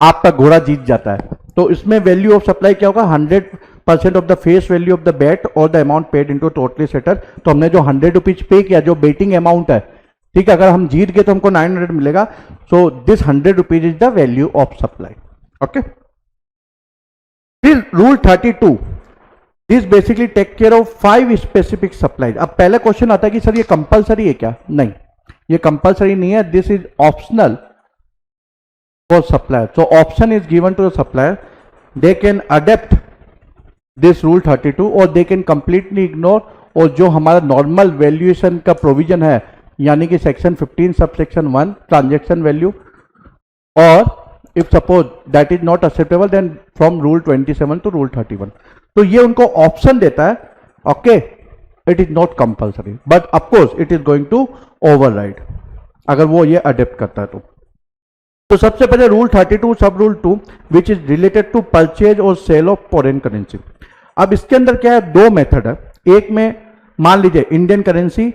आपका घोड़ा जीत जाता है। तो इसमें वैल्यू ऑफ सप्लाई क्या होगा? 100% of the face value of the bet और the amount paid into totalisator. तो हमने जो 100 रुपीज पे किया, जो बेटिंग अमाउंट है, ठीक है, अगर हम जीत गए तो हमको 900 मिलेगा। So this 100 rupees is the value of supply. Okay, फिर rule 32 this basically take care of 5 specific supply. अब पहला क्वेश्चन आता है कि सर ये कंपलसरी है क्या? नहीं, ये कंपलसरी नहीं है, this is optional for supplier. So option is given to the supplier, they can adopt this rule 32 और दे कैन कंप्लीटली इग्नोर। और जो हमारा नॉर्मल वैल्यूएशन का प्रोविजन है, यानी कि सेक्शन 15 सबसेक्शन 1 ट्रांजेक्शन वैल्यू, और if suppose that is not acceptable then from rule 27 to rule 31। तो ये उनको ऑप्शन देता है। Okay, it is not compulsory, but of course it is going to override अगर वो ये अडेप्ट करता है तो सबसे पहले rule 32 sub rule 2 which is related to purchase और सेल ऑफ फॉरेन करेंसी। अब इसके अंदर क्या है? 2 मेथड है। एक में मान लीजिए इंडियन करेंसी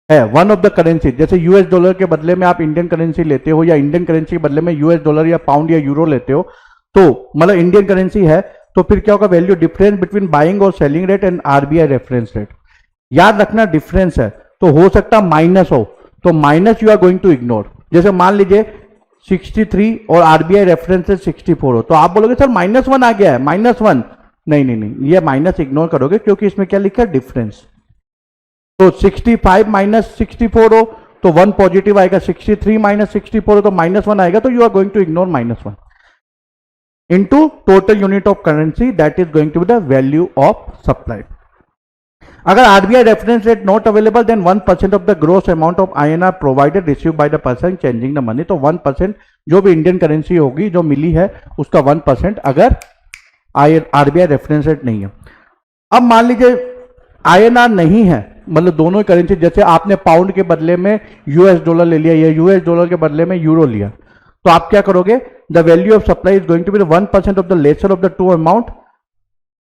है, वन ऑफ द करेंसी, जैसे यूएस डॉलर के बदले में आप इंडियन करेंसी लेते हो, या इंडियन करेंसी के बदले में यूएस डॉलर या पाउंड या यूरो लेते हो, तो मतलब इंडियन करेंसी है, तो फिर क्या होगा? वैल्यू डिफरेंस बिटवीन बाइंग और selling rate and RBI reference rate. याद रखना डिफरेंस है, तो हो सकता माइनस हो, तो minus you are going to ignore. जैसे मान लीजिए 63 और आरबीआई रेफरेंस है 64 हो, तो आप बोलोगे सर -1 आ गया है, -1। नहीं नहीं नहीं, ये माइनस इग्नोर करोगे, क्योंकि इसमें क्या लिखा है? डिफरेंस। तो 65 माइनस 64 हो तो 1 पॉजिटिव आएगा, 63 माइनस 64 हो तो -1 आएगा, तो you are going to ignore -1 into total unit of currency, that is going to be the value of supply. अगर RBI reference rate not available then 1% of the gross amount of INR provided receive by the person changing the money. तो 1% जो भी Indian currency होगी जो मिली है उसका 1% अगर RBI reference rate नहीं है। अब मान लीजिए INR नहीं है, मतलब दोनों ही करेंसी, जैसे आपने पाउंड के बदले में US डॉलर ले लिया या US डॉलर के बदले में यूरो लिया, तो आप क्या करोगे? The value of supply is going to be 1% of the lesser of the two amount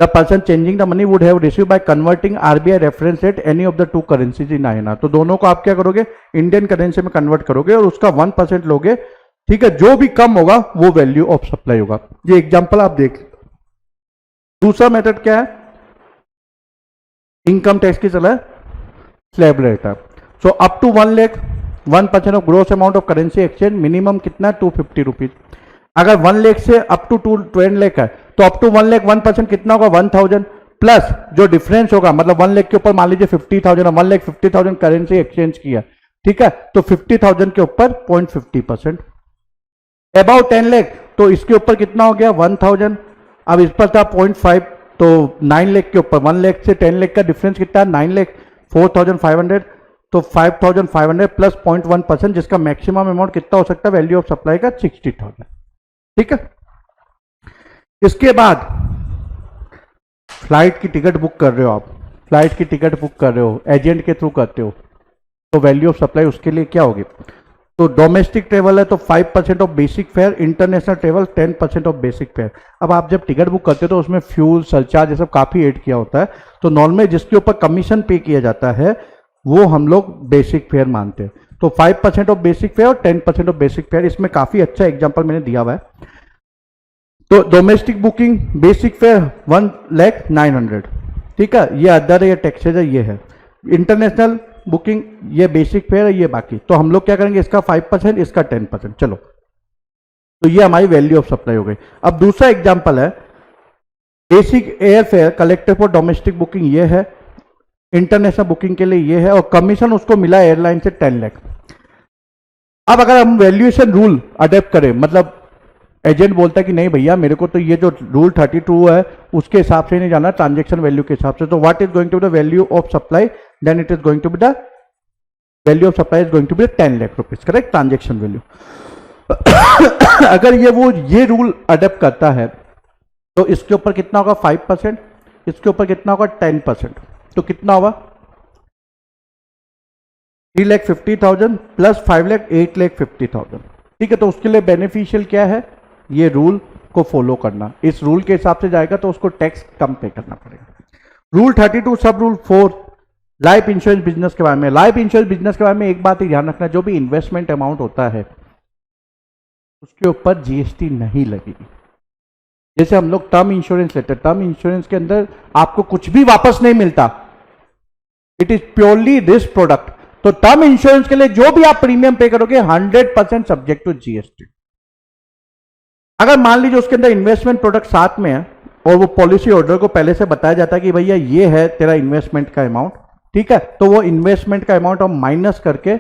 the person changing the money would have receive by converting RBI reference rate any of the two currencies in INR। तो दोनों को आप क्या करोगे? Indian currency में convert करोगे और उसका 1% लोगे, ठीक है? जो भी कम होगा वो वैल्यू ऑफ सप्लाई होगा। ये एग्जांपल आप देख। दूसरा मेथड क्या है? इनकम टैक्स की चला है स्लैब रेट है। So up to 1 lakh 1% of gross amount of currency exchange minimum कितना है? 250 रुपीज। अगर 1 लाख से अप टू 10 लाख है तो अप टू 1 लाख 1% कितना होगा? 1000 प्लस जो डिफरेंस होगा, मतलब 1 लाख के ऊपर मान लीजिए 50,000 और 1,50,000 करेंसी एक्सचेंज किया, ठीक है? तो 50,000 के ऊपर 0.50%। अबाउट 10 लाख तो इसके ऊपर कितना हो गया? 1000। अब इस पर था 0.5, तो 9 लाख के ऊपर 1 लाख से 10 लाख का डिफरेंस कितना है? 9 लाख 4,500। तो 5,500 प्लस 0.1%, जिसका मैक्सिमम अमाउंट कितना हो सकता है वैल्यू ऑफ सप्लाई का? 60,000। ठीक है। इसके बाद फ्लाइट की टिकट बुक कर रहे हो आप, फ्लाइट की टिकट बुक कर रहे हो, एजेंट के थ्रू करते हो, तो वैल्यू ऑफ सप्लाई उसके लिए क्या होगी? तो डोमेस्टिक ट्रेवल है तो 5% of basic fair, international travel 10% of basic fair. अब आप जब टिकट बुक करते हो तो उसमें फ्यूल सरचार्ज ये सब काफी ऐड किया होता है, तो नॉर्मली जिसके ऊपर कमीशन पे किया जाता है वो हम लोग बेसिक फेयर मानते हैं। तो 5% ऑफ बेसिक फेयर और 10% ऑफ बेसिक फेयर, इसमें काफी अच्छा एग्जांपल मैंने दिया हुआ है। तो डोमेस्टिक बुकिंग बेसिक फेयर 1,09,000, ठीक है, ये अदर है, ये टैक्सेज है, ये है। इंटरनेशनल बुकिंग ये बेसिक फेयर है, ये बाकी। तो हम लोग क्या करेंगे? इसका 5%, इसका 10%। चलो, तो ये हमारी वैल्यू ऑफ सप्लाई हो गई। अब दूसरा एग्जांपल है basic air fare collected for domestic booking, ये है। इंटरनेशनल बुकिंग के लिए ये है, और कमीशन उसको मिला एयरलाइन से 10 लाख। अब अगर हम वैल्यूएशन रूल अडेप्ट करें, मतलब एजेंट बोलता है कि नहीं भैया मेरे को तो ये जो रूल 32 है उसके हिसाब से नहीं जाना, ट्रांजेक्शन वैल्यू के हिसाब से, तो what is going to be the value of supply? Then it is going to be the value of supply is going to be 10 lakh rupees, correct, transaction value. अगर ये रूल अडेप्ट करता है तो इसके ऊपर कितना होगा? 5%, इसके ऊपर कितना होगा? 10%। तो कितना होगा? 3,50,000 प्लस 5 लाख 8,50,000, ठीक है। तो उसके लिए बेनिफिशियल क्या है? ये रूल को फॉलो करना। इस रूल के हिसाब से जाएगा तो उसको टैक्स कम पे करना पड़ेगा। Rule 32 sub rule 4 life insurance business के बारे में। लाइफ इंश्योरेंस बिजनेस के बारे में एक बात ही ध्यान रखना, जो भी इन्वेस्टमेंट अमाउंट होता है उसके ऊपर जीएसटी नहीं लगेगी। जैसे हम लोग टर्म इंश्योरेंस लेते हैं, टर्म इंश्योरेंस के अंदर आपको कुछ भी वापस नहीं मिलता, it is purely risk product. तो टर्म इंश्योरेंस के लिए जो भी आप प्रीमियम पे करोगे 100% सब्जेक्ट टू जीएसटी। अगर मान लीजिए उसके अंदर इन्वेस्टमेंट प्रोडक्ट साथ में है और वो पॉलिसी होल्डर को पहले से बताया जाता है कि भैया ये है तेरा इन्वेस्टमेंट का अमाउंट, ठीक है, तो वो इन्वेस्टमेंट का अमाउंट हम माइनस करके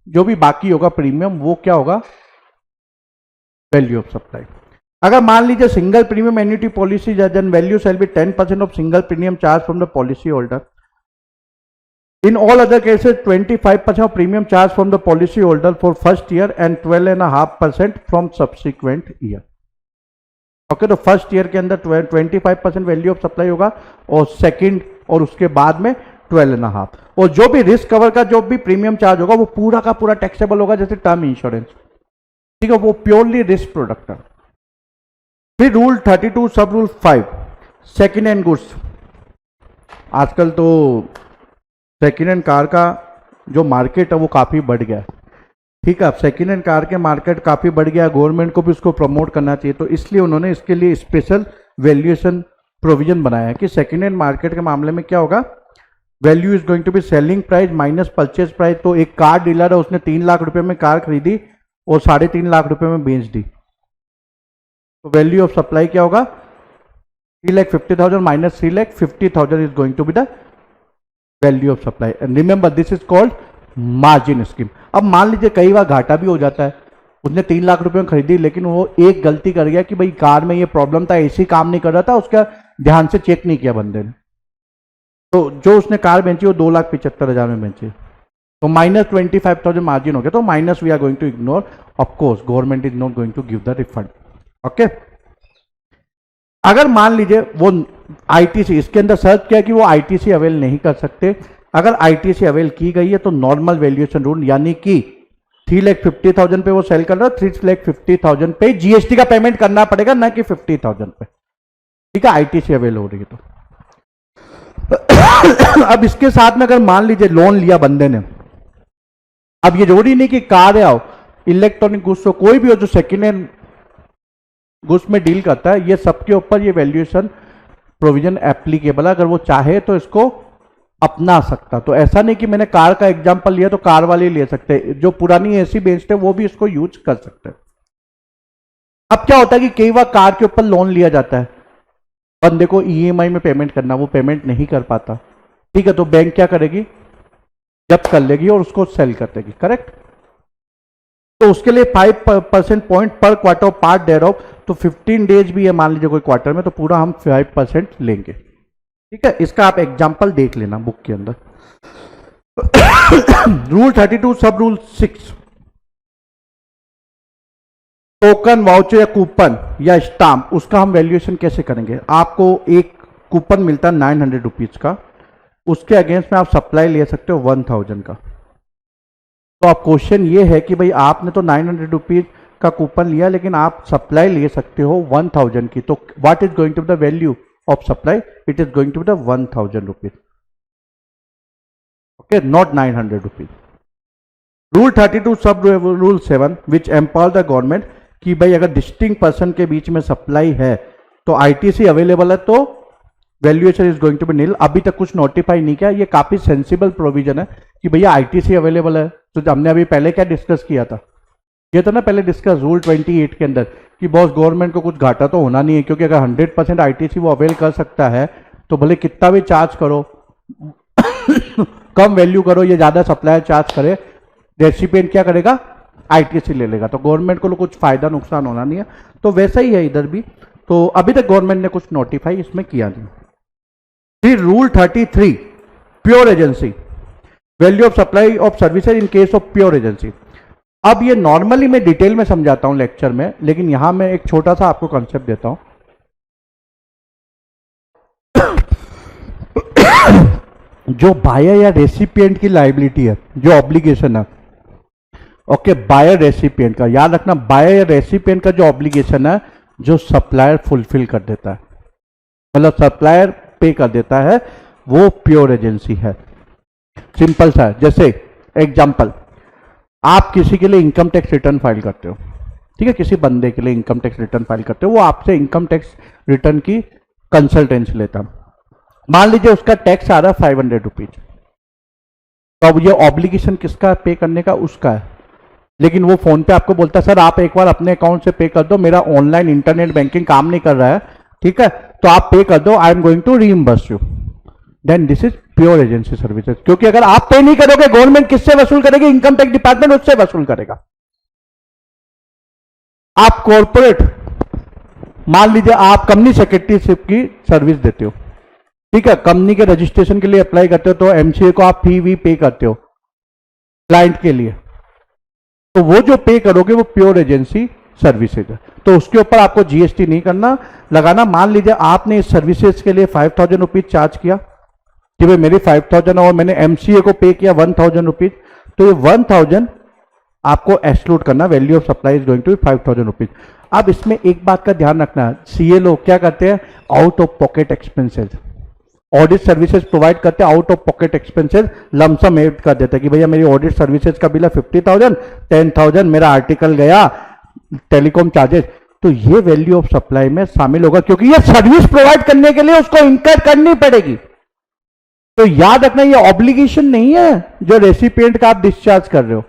जो भी बाकी होगा प्रीमियम, वो क्या होगा? Value of supply. अगर मान लीजिए single premium annuity policy, then value shall be 10% of single premium charge from the policy holder. In all other cases, 25% of premium charged from the policy holder for first year and 12.5% from subsequent year. Okay, तो first year के अंदर 25% value of supply होगा और second और उसके बाद में 12.5, और जो भी रिस्क कवर का जो भी प्रीमियम चार्ज होगा वो पूरा का पूरा टैक्सेबल होगा, जैसे टर्म इंश्योरेंस, ठीक है, वो प्योरली रिस्क प्रोडक्ट है। फिर rule 32 sub rule 5 second hand goods. आजकल तो सेकेंड हैंड कार का जो मार्केट है वो काफ़ी बढ़ गया है, ठीक है। अब सेकेंड हैंड कार के मार्केट काफ़ी बढ़ गया, गवर्नमेंट को भी उसको प्रमोट करना चाहिए, तो इसलिए उन्होंने इसके लिए स्पेशल वैल्यूएशन प्रोविजन बनाया है कि सेकेंड हैंड मार्केट के मामले में क्या होगा? Value is going to be selling price minus purchase price. तो एक कार डीलर है, उसने 3 लाख रुपए में कार खरीदी और 3.5 लाख रुपए में बेच दी, तो वैल्यू ऑफ सप्लाई क्या होगा? 3,50,000 minus 3,50,000 is going to be the value of supply. And remember this is called margin scheme. अब मान लीजिए कई बार घाटा भी हो जाता है, उसने 3 लाख रुपए में खरीदी लेकिन वो एक गलती कर गया कि भाई कार में ये प्रॉब्लम था, एसी काम नहीं कर रहा था, उसका ध्यान से चेक नहीं किया बंदे ने, तो जो उसने कार बेची वो 2,75,000 में बेची, तो -25,000 मार्जिन हो गया, तो minus we are going to ignore, of course government is not going to give the refund. Okay, अगर मान लीजिए वो आईटीसी, इसके अंदर सर्च किया कि वो आईटीसी अवेल नहीं कर सकते, अगर आईटीसी अवेल की गई है तो नॉर्मल वैल्यूएशन रूल, यानी कि 3,50,000 पे वो सेल कर रहा है, 3,50,000 पे जीएसटी का पेमेंट करना पड़ेगा, ना कि 50,000 पे। ठीक है, आईटीसी अवेल हो रही है तो अब इसके साथ में अगर मान लीजिए लोन लिया बंदे ने, अब ये जरूरी नहीं कि कार या इलेक्ट्रॉनिक गुड्स हो, कोई भी हो जो सेकेंड हैंड गुड्स में डील करता है, ये सबके ऊपर ये वैल्यूएशन प्रोविजन एप्लीकेबल है। अगर वो चाहे तो इसको अपना सकता, तो ऐसा नहीं कि मैंने कार का एग्जांपल लिया तो कार वाले ले सकते हैं, जो पुरानी एसी बेचते हैं वो भी इसको यूज कर सकते हैं। अब क्या होता है कि कई बार कार के ऊपर लोन लिया जाता है, बंदे को ईएमआई में पेमेंट करना, वो पेमेंट नहीं कर पाता, ठीक है, तो बैंक क्या करेगी, जब्त कर लेगी और उसको सेल कर देगी, करेक्ट। तो उसके लिए 5% पॉइंट पर क्वार्टर पार्ट देयर ऑफ, तो 15 डेज भी है मान लीजिए कोई क्वार्टर में, तो पूरा हम 5% लेंगे, ठीक है। इसका आप एग्जांपल देख लेना बुक के अंदर। Rule 32 sub rule 6, token voucher या कूपन या स्टाम्प, उसका हम वैल्यूएशन कैसे करेंगे। आपको एक कूपन मिलता है 900 रुपीज का, उसके अगेंस्ट में आप सप्लाई ले सकते हो 1000 का। तो अब क्वेश्चन ये है कि भाई आपने तो 900 रुपीज का कूपन लिया, लेकिन आप सप्लाई ले सकते हो 1000 की, तो what is going to be the value of supply, it is going to be the 1000 rupees, okay, not 900 rupees. Rule 32 sub rule 7 which empower the government, कि भाई अगर डिस्टिंक्ट पर्सन के बीच में सप्लाई है तो आईटीसी अवेलेबल है तो valuation is going to be nil. अभी तक कुछ नोटिफाई नहीं किया, ये काफी सेंसिबल प्रोविजन है कि भैया आईटीसी अवेलेबल है। तो हमने अभी पहले क्या डिस्कस किया था, ये तो ना पहले डिस्कस रूल 28 के अंदर कि बॉस गवर्नमेंट को कुछ घाटा तो होना नहीं है, क्योंकि अगर 100% आईटीसी वो अवेल कर सकता है तो भले कितना भी चार्ज करो कम वैल्यू करो, ये ज्यादा सप्लायर चार्ज करे, रेसिपिएंट क्या करेगा, आईटीसी ले लेगा, तो गवर्नमेंट को कुछ फायदा नुकसान होना नहीं है। तो वैसा ही है इधर भी, तो अभी तक गवर्नमेंट ने कुछ नोटिफाई इसमें किया नहीं। फिर rule 33 pure agency, value of supply of services in case of pure agency. अब ये नॉर्मली मैं डिटेल में समझाता हूं लेक्चर में, लेकिन यहां मैं एक छोटा सा आपको कॉन्सेप्ट देता हूं। जो बायर या रेसिपिएंट की लायबिलिटी है, जो ऑब्लिगेशन है, ओके, बायर रेसिपिएंट का याद रखना, बायर या रेसिपिएंट का जो ऑब्लिगेशन है जो सप्लायर फुलफिल कर देता है, मतलब सप्लायर पे कर देता है, वो प्योर एजेंसी है। सिंपल सा है, जैसे एग्जांपल, आप किसी के लिए इनकम टैक्स रिटर्न फाइल करते हो, ठीक है, किसी बंदे के लिए इनकम टैक्स रिटर्न फाइल करते हो, वो आपसे इनकम टैक्स रिटर्न की कंसल्टेंसी लेता है। मान लीजिए उसका टैक्स आ रहा है 500 रुपीज, तो अब ये ऑब्लिगेशन किसका पे करने का, उसका है, लेकिन वो फोन पे आपको बोलता है सर आप एक बार अपने अकाउंट से पे कर दो, मेरा ऑनलाइन इंटरनेट बैंकिंग काम नहीं कर रहा है, ठीक है, तो आप पे कर दो, I am going to reimburse you, then this is pure agency services. क्योंकि अगर आप पे नहीं करोगे गवर्नमेंट किससे वसूल करेगी, इनकम टैक्स डिपार्टमेंट उससे वसूल करेगा। आप कॉर्पोरेट, मान लीजिए आप कंपनी सेक्रेटरीशिप की सर्विस देते हो, ठीक है, कंपनी के रजिस्ट्रेशन के लिए अप्लाई करते हो, तो एमसीए को आप फी वी पे करते हो क्लाइंट के लिए, तो वो जो पे करोगे वो प्योर एजेंसी सर्विसेज है, तो उसके ऊपर आपको जीएसटी नहीं करना लगाना। मान लीजिए आपने इस सर्विसेज के लिए 5000 रुपीज चार्ज किया कि भाई मेरी 5000 और मैंने एमसीए को पे किया 1000 रुपीज, तो ये 1000 आपको एक्सक्लूड करना, value of supply is going to be 5000 rupees. अब इसमें एक बात का ध्यान रखना, सीए लोग क्या करते हैं, out of pocket expenses, audit services provide करते हैं, out of pocket expenses lump sum add कर देते हैं कि भैया मेरी ऑडिट सर्विसेज का बिल है 50,000, 10,000 मेरा आर्टिकल गया, टेलीकॉम चार्जेस, तो ये वैल्यू ऑफ सप्लाई में शामिल होगा, क्योंकि ये सर्विस प्रोवाइड करने के लिए उसको इनकर करनी पड़ेगी। तो याद रखना ये ऑब्लिगेशन नहीं है जो रेसिपिएंट का आप डिस्चार्ज कर रहे हो,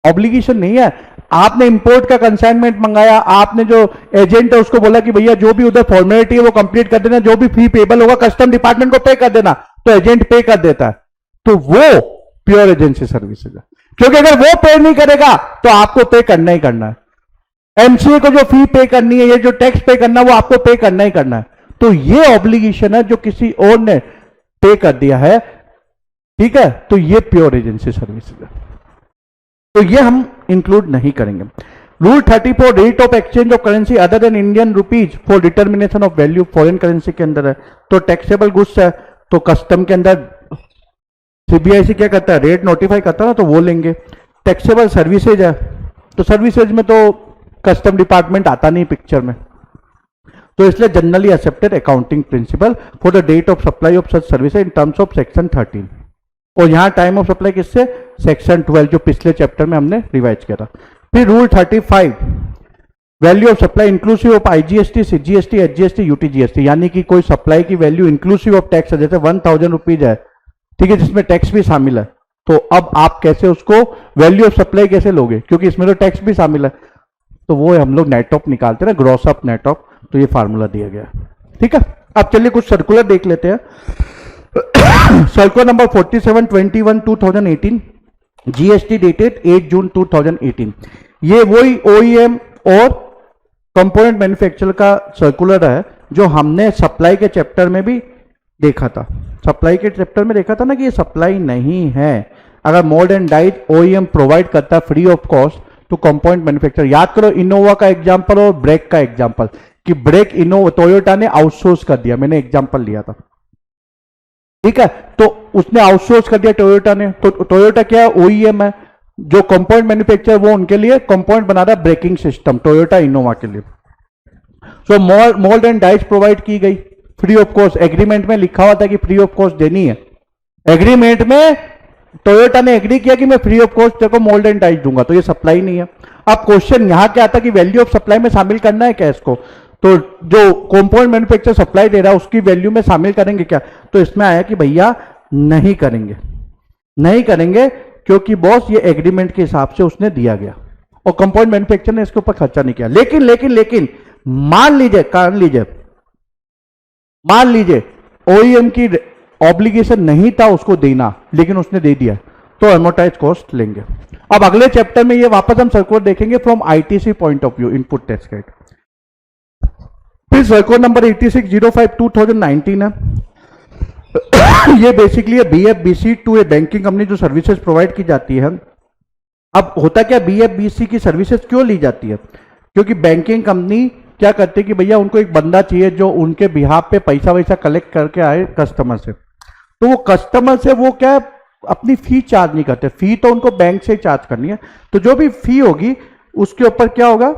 ऑब्लिगेशन नहीं है। आपने इंपोर्ट का कंसाइनमेंट मंगाया, आपने जो एजेंट है उसको बोला कि भैया जो भी उधर फॉर्मेलिटी है वो कंप्लीट कर देना, जो भी फी पेबल होगा कस्टम डिपार्टमेंट को पे कर देना, तो एजेंट पे कर देता है, तो वो प्योर एजेंसी सर्विसेज है। क्योंकि अगर वो पे नहीं करेगा तो आपको पे करना ही करना है, एमसीए को जो फी पे करनी है, ये जो टैक्स पे करना है वो आपको पे करना ही करना है, तो ये ऑब्लिगेशन है जो किसी और ने पे कर दिया है, ठीक है, तो ये प्योर एजेंसी सर्विसेज है, तो ये हम इंक्लूड नहीं करेंगे। Rule 34 rate of exchange of currency other than Indian rupees for determination of value foreign currency के अंदर है, तो टैक्सेबल गुड्स है, तो कस्टम के अंदर सीबीआईसी क्या करता है, रेट नोटिफाई करता है ना, तो वो लेंगे। टैक्सेबल सर्विसेज है, तो सर्विसेज में तो कस्टम डिपार्टमेंट आता नहीं पिक्चर में, तो इसलिए generally accepted accounting principle for the date of supply of such services in terms of section 13, और यहां टाइम ऑफ सप्लाई किससे, सेक्शन 12 जो पिछले चैप्टर में हमने रिवाइज किया था। फिर rule 35 value of supply inclusive of IGST, CGST, HGST, UTGST, यानी कि कोई सप्लाई की वैल्यू इंक्लूसिव ऑफ टैक्स है, जैसे 1000 रुपीज है, ठीक है, जिसमें टैक्स भी शामिल है, तो अब आप कैसे उसको वैल्यू ऑफ सप्लाई कैसे लोगे, क्योंकि इसमें तो टैक्स भी शामिल है, तो वो हम लोग नेट ऑफ निकालते हैं ना, ग्रॉस अप नेट ऑफ, तो ये फार्मूला दिया गया, ठीक है। अब चलिए कुछ सर्कुलर देख लेते हैं। सर्कुलर नंबर 4721 2018 जीएसटी डेटेड 8 जून 2018, ये वही ओईएम और कंपोनेंट मैन्युफैक्चरर का सर्कुलर है जो हमने सप्लाई के चैप्टर में भी देखा था। सप्लाई के चैप्टर में देखा था ना कि ये सप्लाई नहीं है, अगर mould and died OEM provide करता फ्री ऑफ कॉस्ट तो कंपोनेंट मैन्युफैक्चरर, याद करो इनोवा का एग्जांपल और ब्रेक का एग्जांपल, कि ब्रेक इनोवा टोयोटा ने आउटसोर्स कर दिया, मैंने एग्जांपल लिया था, ठीक है, तो उसने आउटसोर्स कर दिया टोयोटा ने, तो टोयोटा क्या है, ओईएम है, जो कंपोनेंट मैन्युफैक्चरर वो उनके लिए कंपोनेंट बना रहा है ब्रेकिंग सिस्टम, टोयोटा इनोवा के लिए। सो मोल्ड एंड डाइस प्रोवाइड की गई फ्री ऑफ कॉस्ट, एग्रीमेंट में लिखा हुआ था कि फ्री ऑफ कॉस्ट देनी है, एग्रीमेंट में टोयोटा ने एग्री किया कि मैं फ्री ऑफ कॉस्ट देखो मोल्ड एंड डाइस दूंगा, तो ये सप्लाई नहीं है। अब क्वेश्चन यहां क्या आता कि वैल्यू ऑफ सप्लाई में शामिल करना है क्या इसको, तो जो कंपोनेंट मैन्युफैक्चरर सप्लाई दे रहा है उसकी वैल्यू में शामिल करेंगे क्या, तो इसमें आया कि भैया नहीं करेंगे, नहीं करेंगे, क्योंकि बॉस ये एग्रीमेंट के हिसाब से उसने दिया गया और कंपाउंड मैन्युफैक्चरर ने इसके ऊपर खर्चा नहीं किया। लेकिन लेकिन लेकिन मान लीजिए ओईएम की ऑब्लिगेशन नहीं था उसको देना, लेकिन उसने दे दिया, तो अमोर्टाइज कॉस्ट लेंगे। अब अगले चैप्टर में ये वापस हम सर्कुलर देखेंगे from ITC point of view, input tax guide. फिर सर्कुलर नंबर 8605 2019 है। ये basically BFBC to a banking company जो सर्विसेज प्रोवाइड की जाती है। अब होता क्या, बीएफबीसी की सर्विसेज क्यों ली जाती है, क्योंकि बैंकिंग कंपनी क्या करते हैं कि भैया उनको एक बंदा चाहिए जो उनके बिहाफ पे पैसा वैसा कलेक्ट करके आए कस्टमर से, तो वो कस्टमर से वो क्या अपनी फी चार्ज नहीं करते, फी तो उनको बैंक से चार्ज करनी है, तो जो भी फी होगी उसके ऊपर क्या होगा,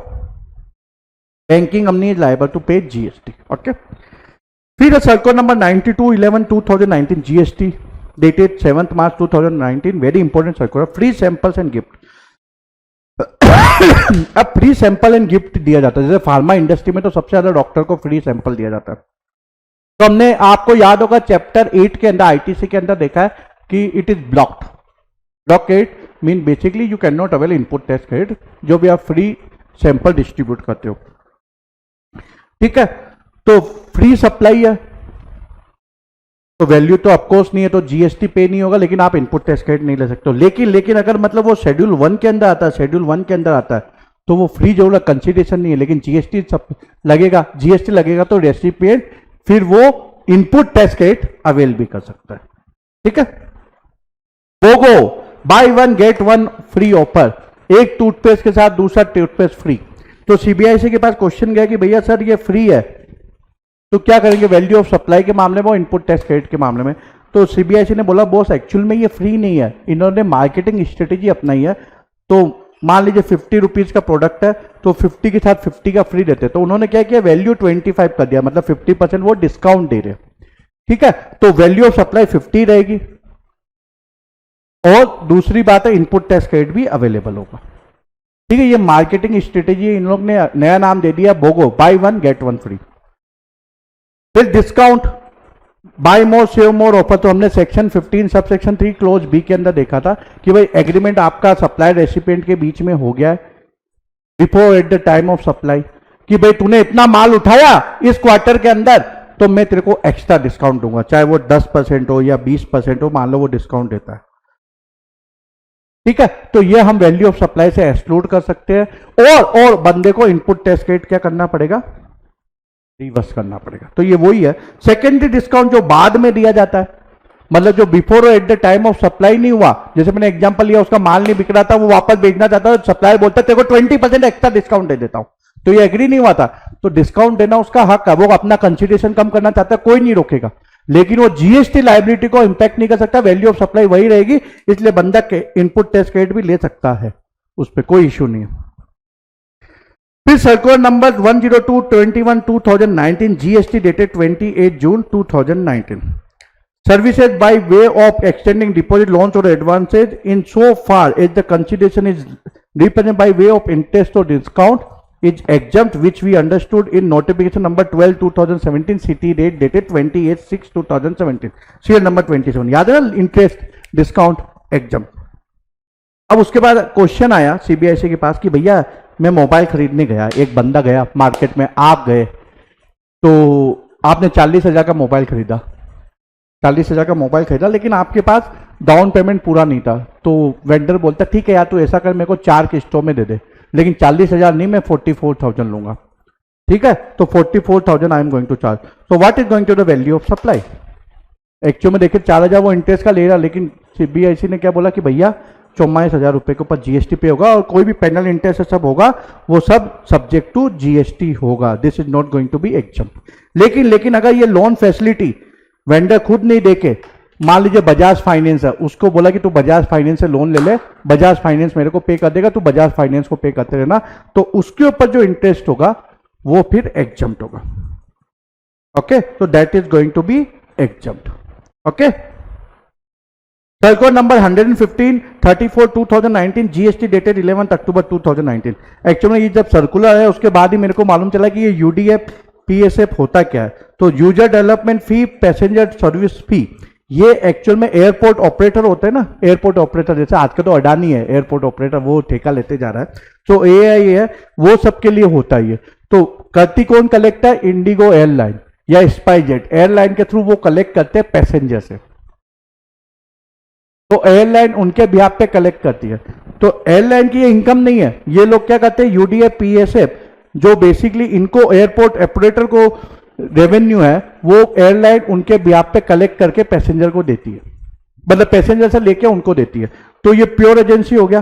banking company is liable to pay GST. Okay, फिर circular number 9211 2019 GST dated 7 March 2019, very important circular, free samples and gift. अब फ्री सैंपल एंड गिफ्ट दिया जाता है, जैसे फार्मा इंडस्ट्री में तो सबसे ज्यादा डॉक्टर को फ्री सैंपल दिया जाता है। तो हमने, आपको याद होगा चैप्टर 8 के अंदर आईटीसी के अंदर देखा है कि it is blocked. Blockade mean basically you can not avail input tax credit, जो भी आप फ्री सैंपल डिस्ट्रीब्यूट करते हो, ठीक है। तो फ्री सप्लाई है तो वैल्यू तो ऑफकोर्स नहीं है, तो जीएसटी पे नहीं होगा, लेकिन आप इनपुट टैक्स क्रेडिट नहीं ले सकते हो। लेकिन अगर मतलब वो शेड्यूल 1 के अंदर आता है, शेड्यूल 1 के अंदर आता है, तो वो फ्री जरूर कंसिडरेशन नहीं है, लेकिन जीएसटी लगेगा, जीएसटी लगेगा तो रेसिपिएंट फिर वो इनपुट टैक्स क्रेडिट अवेल भी कर सकता है, ठीक है। बोगो बाय 1 गेट 1 फ्री ऑफर, एक टूथपेस्ट के साथ दूसरा टूथपेस्ट फ्री। तो सीबीआईसी के पास क्वेश्चन गया कि भैया सर ये फ्री है तो क्या करेंगे वैल्यू ऑफ सप्लाई के मामले में और इनपुट टैक्स क्रेडिट के मामले में। तो सीबीआईसी ने बोला बॉस एक्चुअल में ये फ्री नहीं है, इन्होंने मार्केटिंग स्ट्रेटेजी अपनाई है। तो मान लीजिए 50 रुपीज का प्रोडक्ट है तो 50 के साथ 50 का फ्री देते, तो उन्होंने क्या किया वैल्यू 25 कर दिया, मतलब 50% वो डिस्काउंट दे रहे, ठीक है। तो वैल्यू ऑफ सप्लाई 50 रहेगी और दूसरी बात है इनपुट टैक्स क्रेडिट भी अवेलेबल होगा, ठीक है। ये मार्केटिंग स्ट्रेटेजी इन लोग ने नया नाम दे दिया बोगो, बाय 1 गेट 1 फ्री। फिर डिस्काउंट, बाय मोर सेव मोर ऑफर, तो हमने section 15 sub section 3 close B के अंदर देखा था कि भाई एग्रीमेंट आपका सप्लाई रेसिपिएंट के बीच में हो गया है before at the time of supply, कि भाई तूने इतना माल उठाया इस क्वार्टर के अंदर तो मैं तेरे को एक्स्ट्रा डिस्काउंट दूंगा, चाहे वो 10% हो या 20% हो, मान लो वो डिस्काउंट देता है, ठीक है। तो ये हम वैल्यू ऑफ सप्लाई से एक्सक्लूड कर सकते हैं। और बंदे को इनपुट टैक्स क्रेडिट क्या करना पड़ेगा, रिवर्स करना पड़ेगा। तो ये वही है सेकेंडरी डिस्काउंट जो बाद में दिया जाता है, मतलब जो बिफोर और at the time of supply नहीं हुआ। जैसे मैंने एग्जांपल लिया, उसका माल नहीं बिक रहा था, वो वापस बेचना चाहता है, सप्लायर बोलता है तेरे को 20% एक्स्ट्रा डिस्काउंट दे देता हूं, तो ये एग्री नहीं हुआ था, तो डिस्काउंट देना उसका हक है, वो अपना कंसिडरेशन कम करना चाहता है, कोई नहीं रोकेगा, लेकिन वो जीएसटी लायबिलिटी को इंपैक्ट नहीं कर सकता, वैल्यू ऑफ सप्लाई वही रहेगी, इसलिए बंदा इनपुट टैक्स क्रेडिट भी ले सकता है, उस पर कोई इश्यू नहीं है। फिर circular number 102/21/2019 GST dated 28 June 2019 services by way of extending deposit loans or advances in so far as the consideration is represented by way of interest or discount is exempt, which we understood in notification number 12/2017 CT date dated 28/6/2017 serial number 27। याद है ना, interest discount exempt. अब उसके बाद question आया CBIC के पास कि भैया मैं मोबाइल खरीदने गया, एक बंदा गया मार्केट में, आप गए, तो आपने 40,000 का मोबाइल खरीदा, 40,000 का मोबाइल खरीदा, लेकिन आपके पास डाउन पेमेंट पूरा नहीं था, तो वेंडर बोलता ठीक है यार तू ऐसा कर, मेरे को 4 किस्तों में दे दे, लेकिन 40,000 नहीं, मैं 44,000 लूंगा, ठीक है, तो 44,000 I am going to charge. So what is going to the value of supply. Actual में देखिए 4,000 वो इंटरेस्ट का ले रहा, लेकिन सीबीआईसी ने क्या बोला कि भैया 44,000 रुपए के ऊपर जीएसटी पे होगा, और कोई भी पेनल इंटरेस्ट सब होगा वो सब सब्जेक्ट टू जीएसटी होगा, this is not going to be exempt. लेकिन अगर ये लोन फैसिलिटी वेंडर खुद नहीं देके, मान लीजिए बजाज फाइनेंस है, उसको बोला कि तू बजाज फाइनेंस से लोन ले ले, बजाज फाइनेंस मेरे को पे कर देगा, तू बजाज फाइनेंस को पे करते रहना, तो उसके ऊपर जो इंटरेस्ट होगा वो फिर एग्जम्प्ट होगा। ओके, तो that is going to be exempt. Okay, circular number 115/34/2019 GST dated 11 October 2019। Actually ये जब सर्कुलर है उसके बाद ही मेरे को मालूम चला कि ये यूडीएफ पीएसएफ होता क्या है। तो यूजर डेवलपमेंट फी, पैसेंजर सर्विस फी, ये एक्चुअल में एयरपोर्ट ऑपरेटर होते हैं ना, एयरपोर्ट ऑपरेटर, जैसे आज का तो अडानी है एयरपोर्ट ऑपरेटर, वो ठेका लेते जा रहा है, तो एआई है, वो सबके लिए होता ही है। तो करती कौन कलेक्ट है, इंडिगो एयरलाइन या स्पाइसजेट एयरलाइन के थ्रू वो कलेक्ट करते हैं पैसेंजर से, तो एयरलाइन उनके बिहाफ पे कलेक्ट करती है। तो एयरलाइन की ये इनकम नहीं है, ये लोग क्या करते हैं, यूडीएफ पीएसएफ, जो बेसिकली इनको एयरपोर्ट ऑपरेटर को रेवेन्यू है, वो एयरलाइन उनके बिहाफ पे कलेक्ट करके पैसेंजर को देती है, मतलब पैसेंजर से लेके उनको देती है। तो ये प्योर एजेंसी हो गया,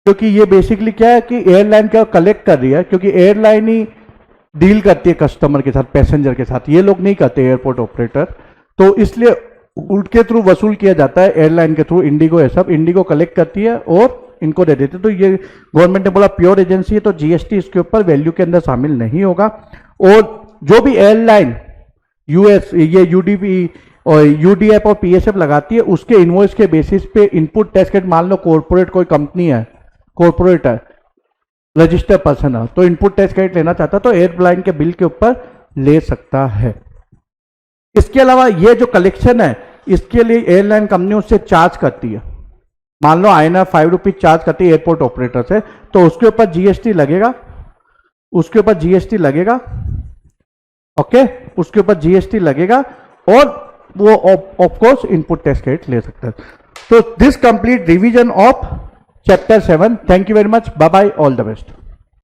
क्योंकि ये बेसिकली क्या है कि एयरलाइन क्या कलेक्ट कर रही है, क्योंकि एयरलाइन ही डील करती है कस्टमर के साथ, पैसेंजर के साथ, ये लोग नहीं करते एयरपोर्ट ऑपरेटर, तो इसलिए उनके थ्रू वसूल किया जाता है, एयरलाइन के थ्रू, इंडिगो है सब, इंडिगो कलेक्ट करती है और इनको दे देते। तो ये गवर्नमेंट ने बोला प्योर एजेंसी है, तो जीएसटी इसके ऊपर वैल्यू के अंदर शामिल नहीं होगा। और जो भी एयरलाइन यूएस ये यूडीपी और यूडीएफ और पीएसएफ लगाती है, उसके इनवॉइस के बेसिस पे इनपुट टैक्स क्रेडिट, मान लो कॉर्पोरेट कोई कंपनी है, कॉर्पोरेट है, रजिस्टर्ड पर्सन है, तो इनपुट टैक्स क्रेडिट लेना चाहता तो एयरलाइन के बिल के ऊपर ले सकता है। इसके अलावा ये जो कलेक्शन है, इसके लिए एयरलाइन कंपनी उससे चार्ज करती है, मान लो INR 5 रुपीज चार्ज करती है एयरपोर्ट ऑपरेटर से, तो उसके ऊपर जीएसटी लगेगा, उसके ऊपर जीएसटी लगेगा, ओके, उसके ऊपर जीएसटी लगेगा, और वो of course input tax credit ले सकता है। तो this complete revision of chapter 7। Thank you very much, bye bye, all the best.